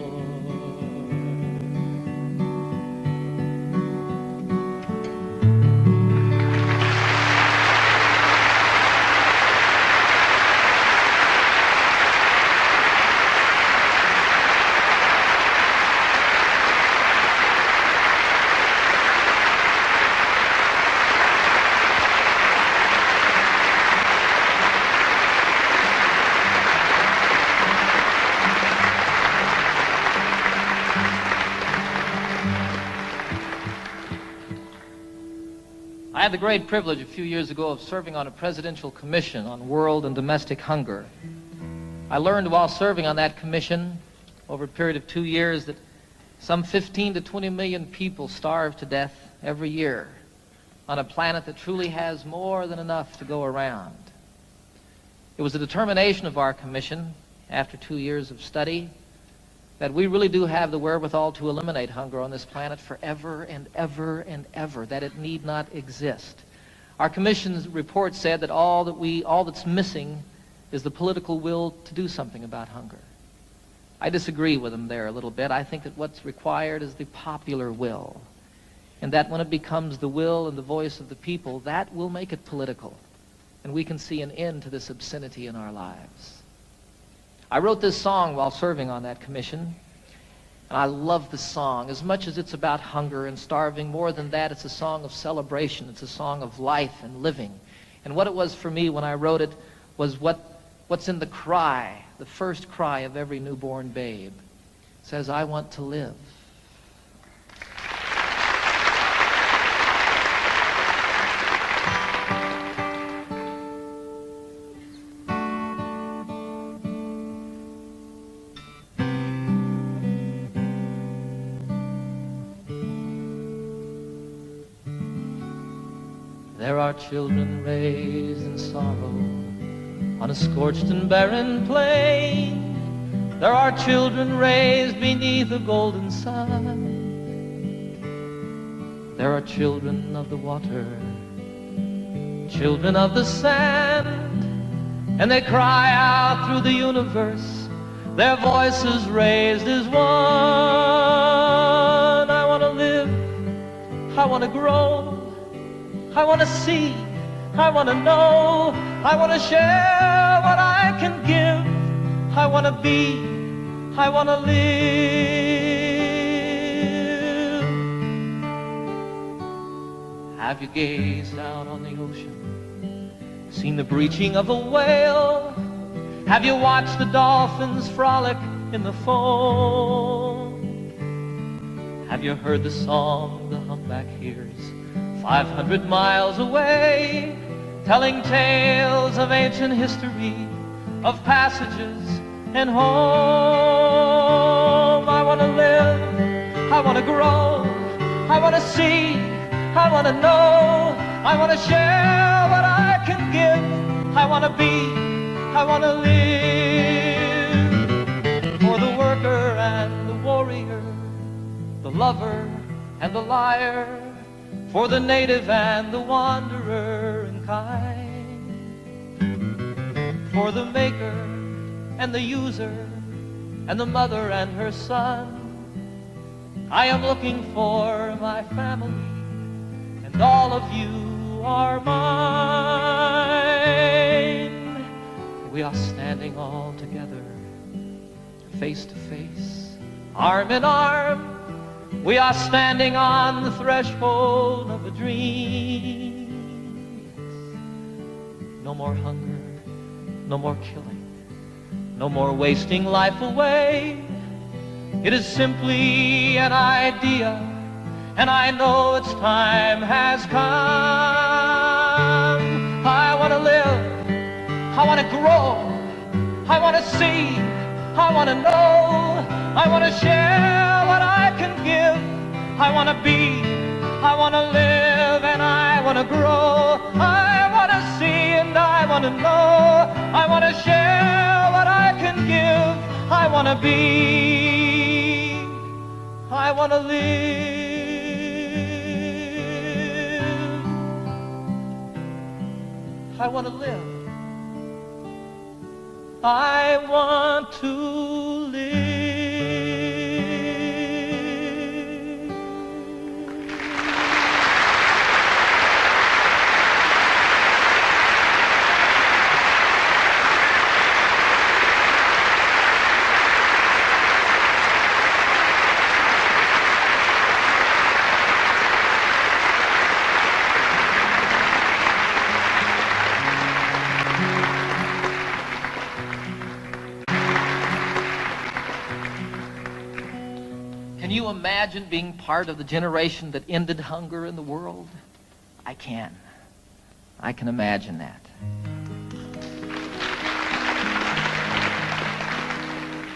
[SPEAKER 2] I had the great privilege a few years ago of serving on a presidential commission on world and domestic hunger. I learned while serving on that commission over a period of 2 years that some 15 to 20 million people starve to death every year on a planet that truly has more than enough to go around. It was the determination of our commission, after 2 years of study, that we really do have the wherewithal to eliminate hunger on this planet forever and ever and ever, that it need not exist. Our commission's report said that all that's missing is the political will to do something about hunger. I disagree with them there a little bit. I think that what's required is the popular will, and that when it becomes the will and the voice of the people, that will make it political, and we can see an end to this obscenity in our lives. I wrote this song while serving on that commission, and I love the song. As much as it's about hunger and starving, more than that, it's a song of celebration. It's a song of life and living. And what it was for me when I wrote it was what's in the cry, the first cry of every newborn babe. It says, I want to live. There are children raised in sorrow on a scorched and barren plain. There are children raised beneath a golden sun. There are children of the water, children of the sand, and they cry out through the universe, their voices raised as one. I want to live, I want to grow, I want to see, I want to know, I want to share what I can give. I want to be, I want to live. Have you gazed out on the ocean, seen the breaching of a whale? Have you watched the dolphins frolic in the foam? Have you heard the song the humpback hears 500 miles away, telling tales of ancient history, of passages and home? I want to live, I want to grow, I want to see, I want to know, I want to share what I can give. I want to be, I want to live. For the worker and the warrior, the lover and the liar, for the native and the wanderer in kind, for the maker and the user and the mother and her son. I am looking for my family, and all of you are mine. We are standing all together, face to face, arm in arm. We are standing on the threshold of a dream. No more hunger, no more killing, no more wasting life away. It is simply an idea, and I know its time has come. I want to live, I want to grow, I want to see, I want to know, I want to share what I can give. I want to be, I want to live, and I want to grow. I want to see and I want to know. I want to share what I can give. I want to be, I want to live. I want to live. I want to live. Can you imagine being part of the generation that ended hunger in the world? I I can. I can imagine that.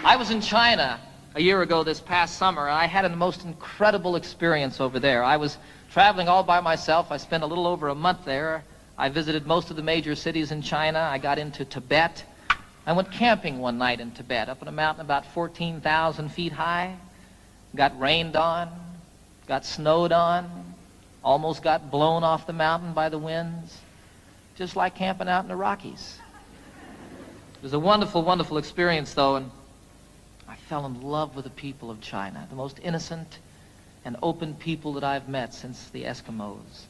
[SPEAKER 2] I was in China a year ago this past summer, and I had a most incredible experience over there. I was traveling all by myself. I spent a little over a month there. I visited most of the major cities in China. I got into Tibet. I went camping one night in Tibet, up on a mountain about 14,000 feet high. Got rained on, got snowed on, almost got blown off the mountain by the winds, just like camping out in the Rockies. It was a wonderful, wonderful experience, though, and I fell in love with the people of China, the most innocent and open people that I've met since the Eskimos.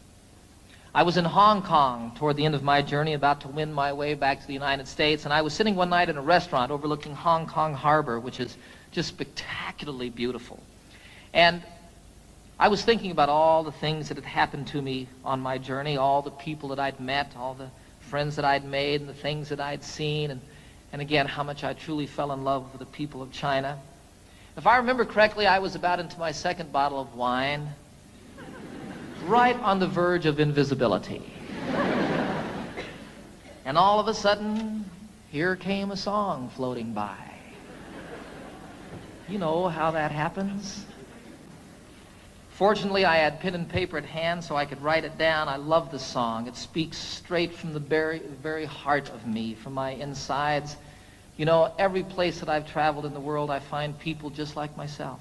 [SPEAKER 2] I was in Hong Kong toward the end of my journey, about to win my way back to the United States, and I was sitting one night in a restaurant overlooking Hong Kong Harbor, which is just spectacularly beautiful. And I was thinking about all the things that had happened to me on my journey, all the people that I'd met, all the friends that I'd made, and the things that I'd seen, and again, how much I truly fell in love with the people of China. If I remember correctly, I was about into my second bottle of wine, right on the verge of invisibility. And all of a sudden, here came a song floating by. You know how that happens. Fortunately, I had pen and paper at hand so I could write it down. I love the song. It speaks straight from the very heart of me, from my insides. You know, every place that I've traveled in the world, I find people just like myself.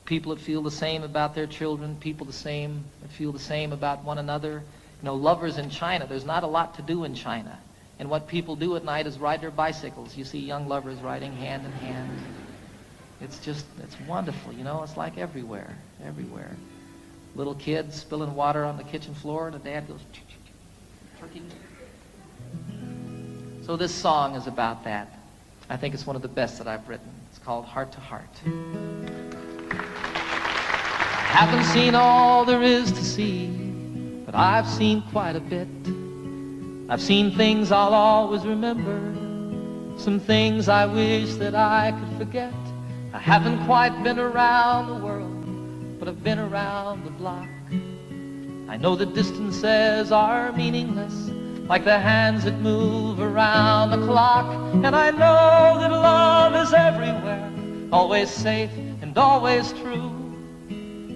[SPEAKER 2] People that feel the same about their children, people that feel the same about one another. You know, lovers in China, there's not a lot to do in China. And what people do at night is ride their bicycles. You see young lovers riding hand in hand. It's wonderful, you know, it's like everywhere. Little kids spilling water on the kitchen floor, and the dad goes, turkey. So this song is about that. I think it's one of the best that I've written. It's called Heart to Heart. Haven't seen all there is to see, but I've seen quite a bit. I've seen things I'll always remember, some things I wish that I could forget. I haven't quite been around the world, but I've been around the block. I know that distances are meaningless, like the hands that move around the clock. And I know that love is everywhere, always safe and always true.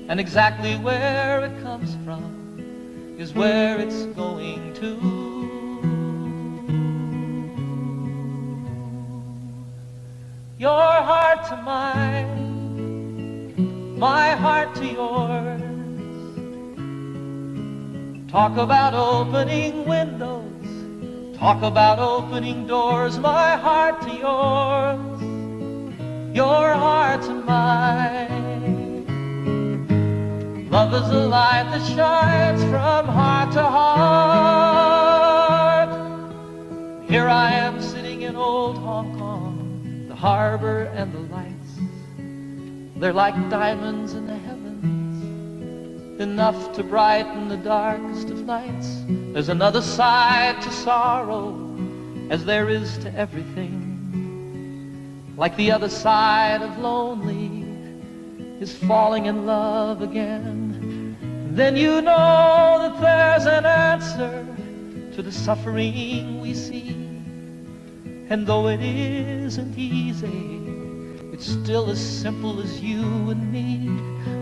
[SPEAKER 2] And exactly where it comes from is where it's going to. Your heart to mine, my heart to yours. Talk about opening windows, talk about opening doors, my heart to yours, your heart to mine. Love is a light that shines from heart to heart. Here I am sitting in old Hong Kong, the harbor and the lights, they're like diamonds in the heavens, enough to brighten the darkest of nights. There's another side to sorrow, as there is to everything. Like the other side of lonely is falling in love again. Then you know that there's an answer to the suffering we see. And though it isn't easy, it's still as simple as you and me.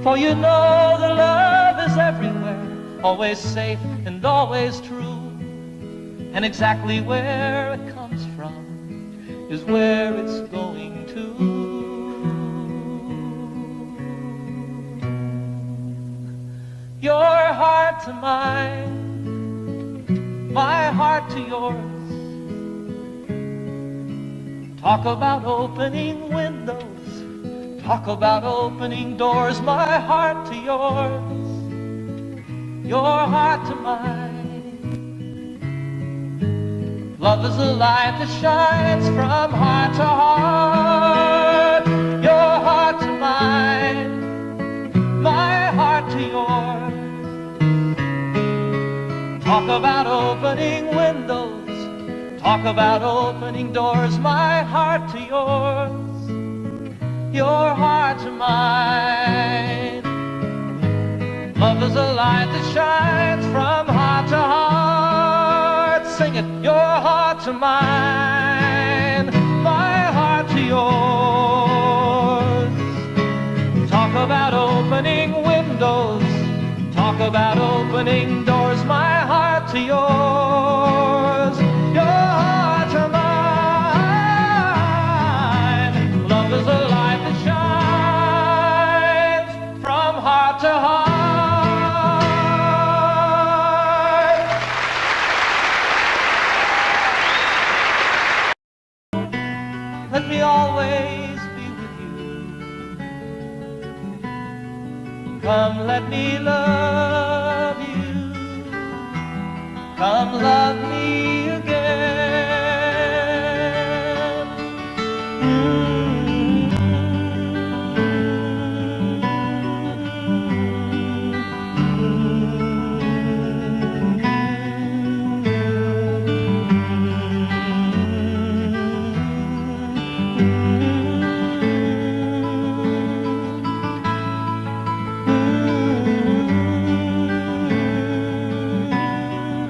[SPEAKER 2] For you know that love is everywhere, always safe and always true. And exactly where it comes from is where it's going to. Your heart to mine, my heart to yours. Talk about opening windows, talk about opening doors, my heart to yours, your heart to mine. Love is a light that shines from heart to heart, your heart to mine, my heart to yours. Talk about opening windows, talk about opening doors, my heart to yours, your heart to mine. Love
[SPEAKER 1] is a light that shines from heart to heart. Sing it, your heart to mine, my heart to yours. Talk about opening windows, talk about opening doors, my heart to yours, your heart to mine. Love is a light that shines from heart to heart. Let me always be with you. Come, let me love you. Come, love me again.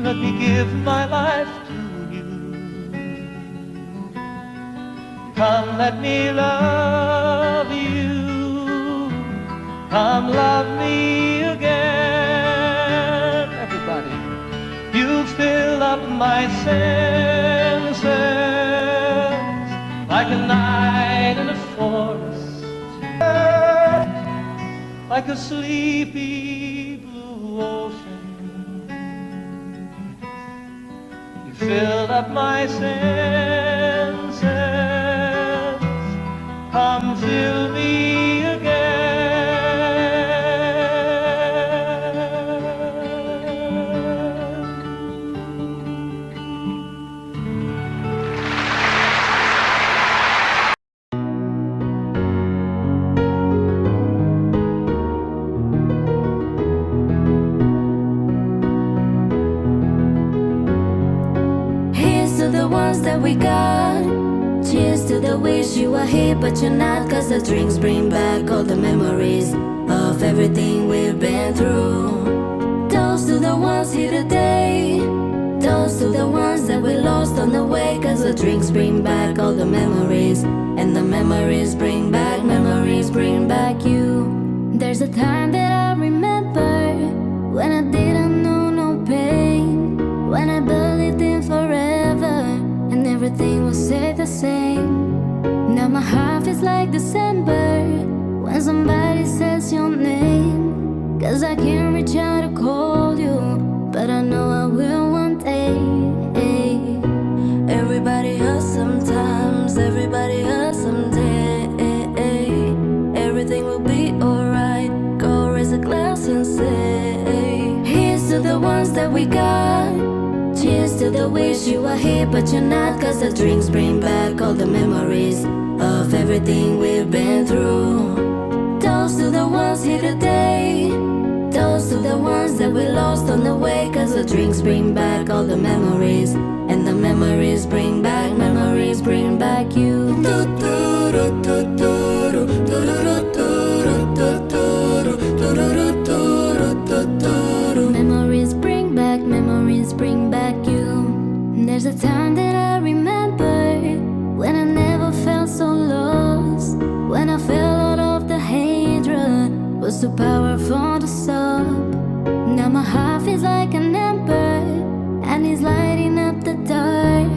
[SPEAKER 1] Let me give my life to you. Come, let me love you. Come, love me again. Everybody, you fill up my senses like a night in a forest, like a sleepy blue ocean. Fill up my senses. Come fill me again.
[SPEAKER 3] The ones that we got. Cheers to the wish you were here but you're not, cause the drinks bring back all the memories of everything we've been through. Toast to the ones here today. Toast to the ones that we lost on the way, cause the drinks bring back all the memories, and the memories bring back you. There's a time that I remember when I didn't know no pain, when I believed in forever and everything will stay the same. Now my heart feels like December when somebody says your name, cause I can't reach out to call you, but I know I will one day. Everybody hurts sometimes, everybody hurts someday. Everything will be alright. Go raise a glass and say, here's to the ones that we got. Cheers to the wish you were here but you're not, cause the drinks bring back all the memories of everything we've been through. Toast to the ones here today. Toast to the ones that we lost on the way, cause the drinks bring back all the memories, and the memories bring back you. Memories bring back you. There's a time that I remember when I never felt so lost, when I fell out of the hatred was too powerful to stop. Now my heart feels like an ember and it's lighting up the dark.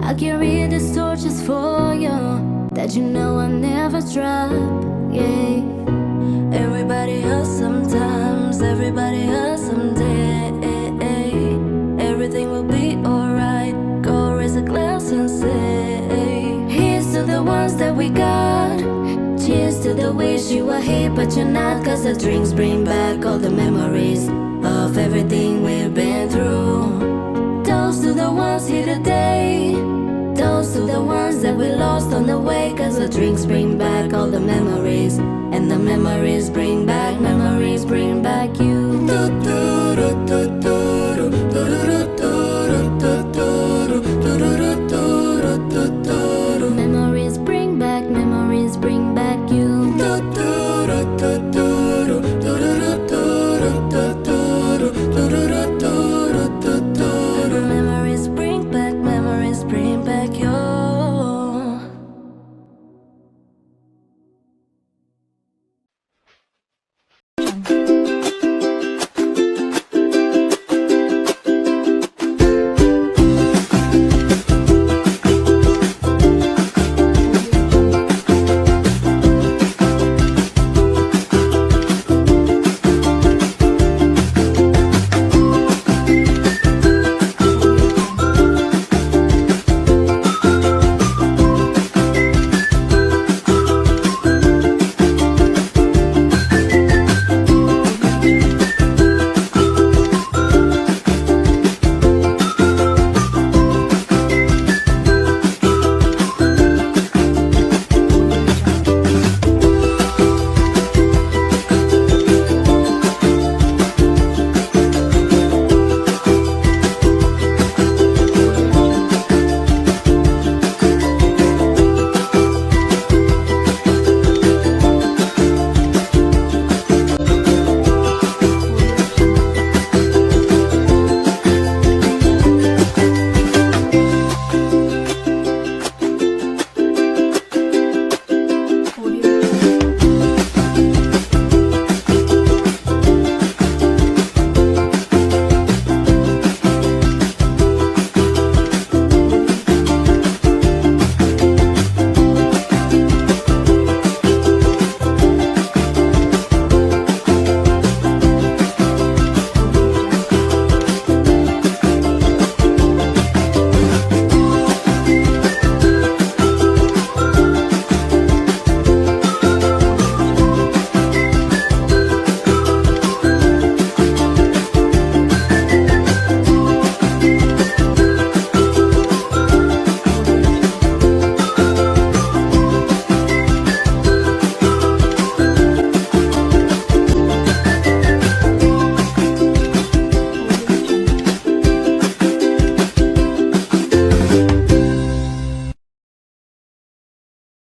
[SPEAKER 3] I carry these torches for you that you know I'll never drop. Yeah. Everybody hurts sometimes, everybody hurts someday. Everything will be alright. Go raise a glass and say, here's to the ones that we got. Cheers to the wish you were here but you're not, cause the drinks bring back all the memories of everything we've been through. Toast to the ones here today. Toast to the ones that we lost on the way, cause the drinks bring back all the memories,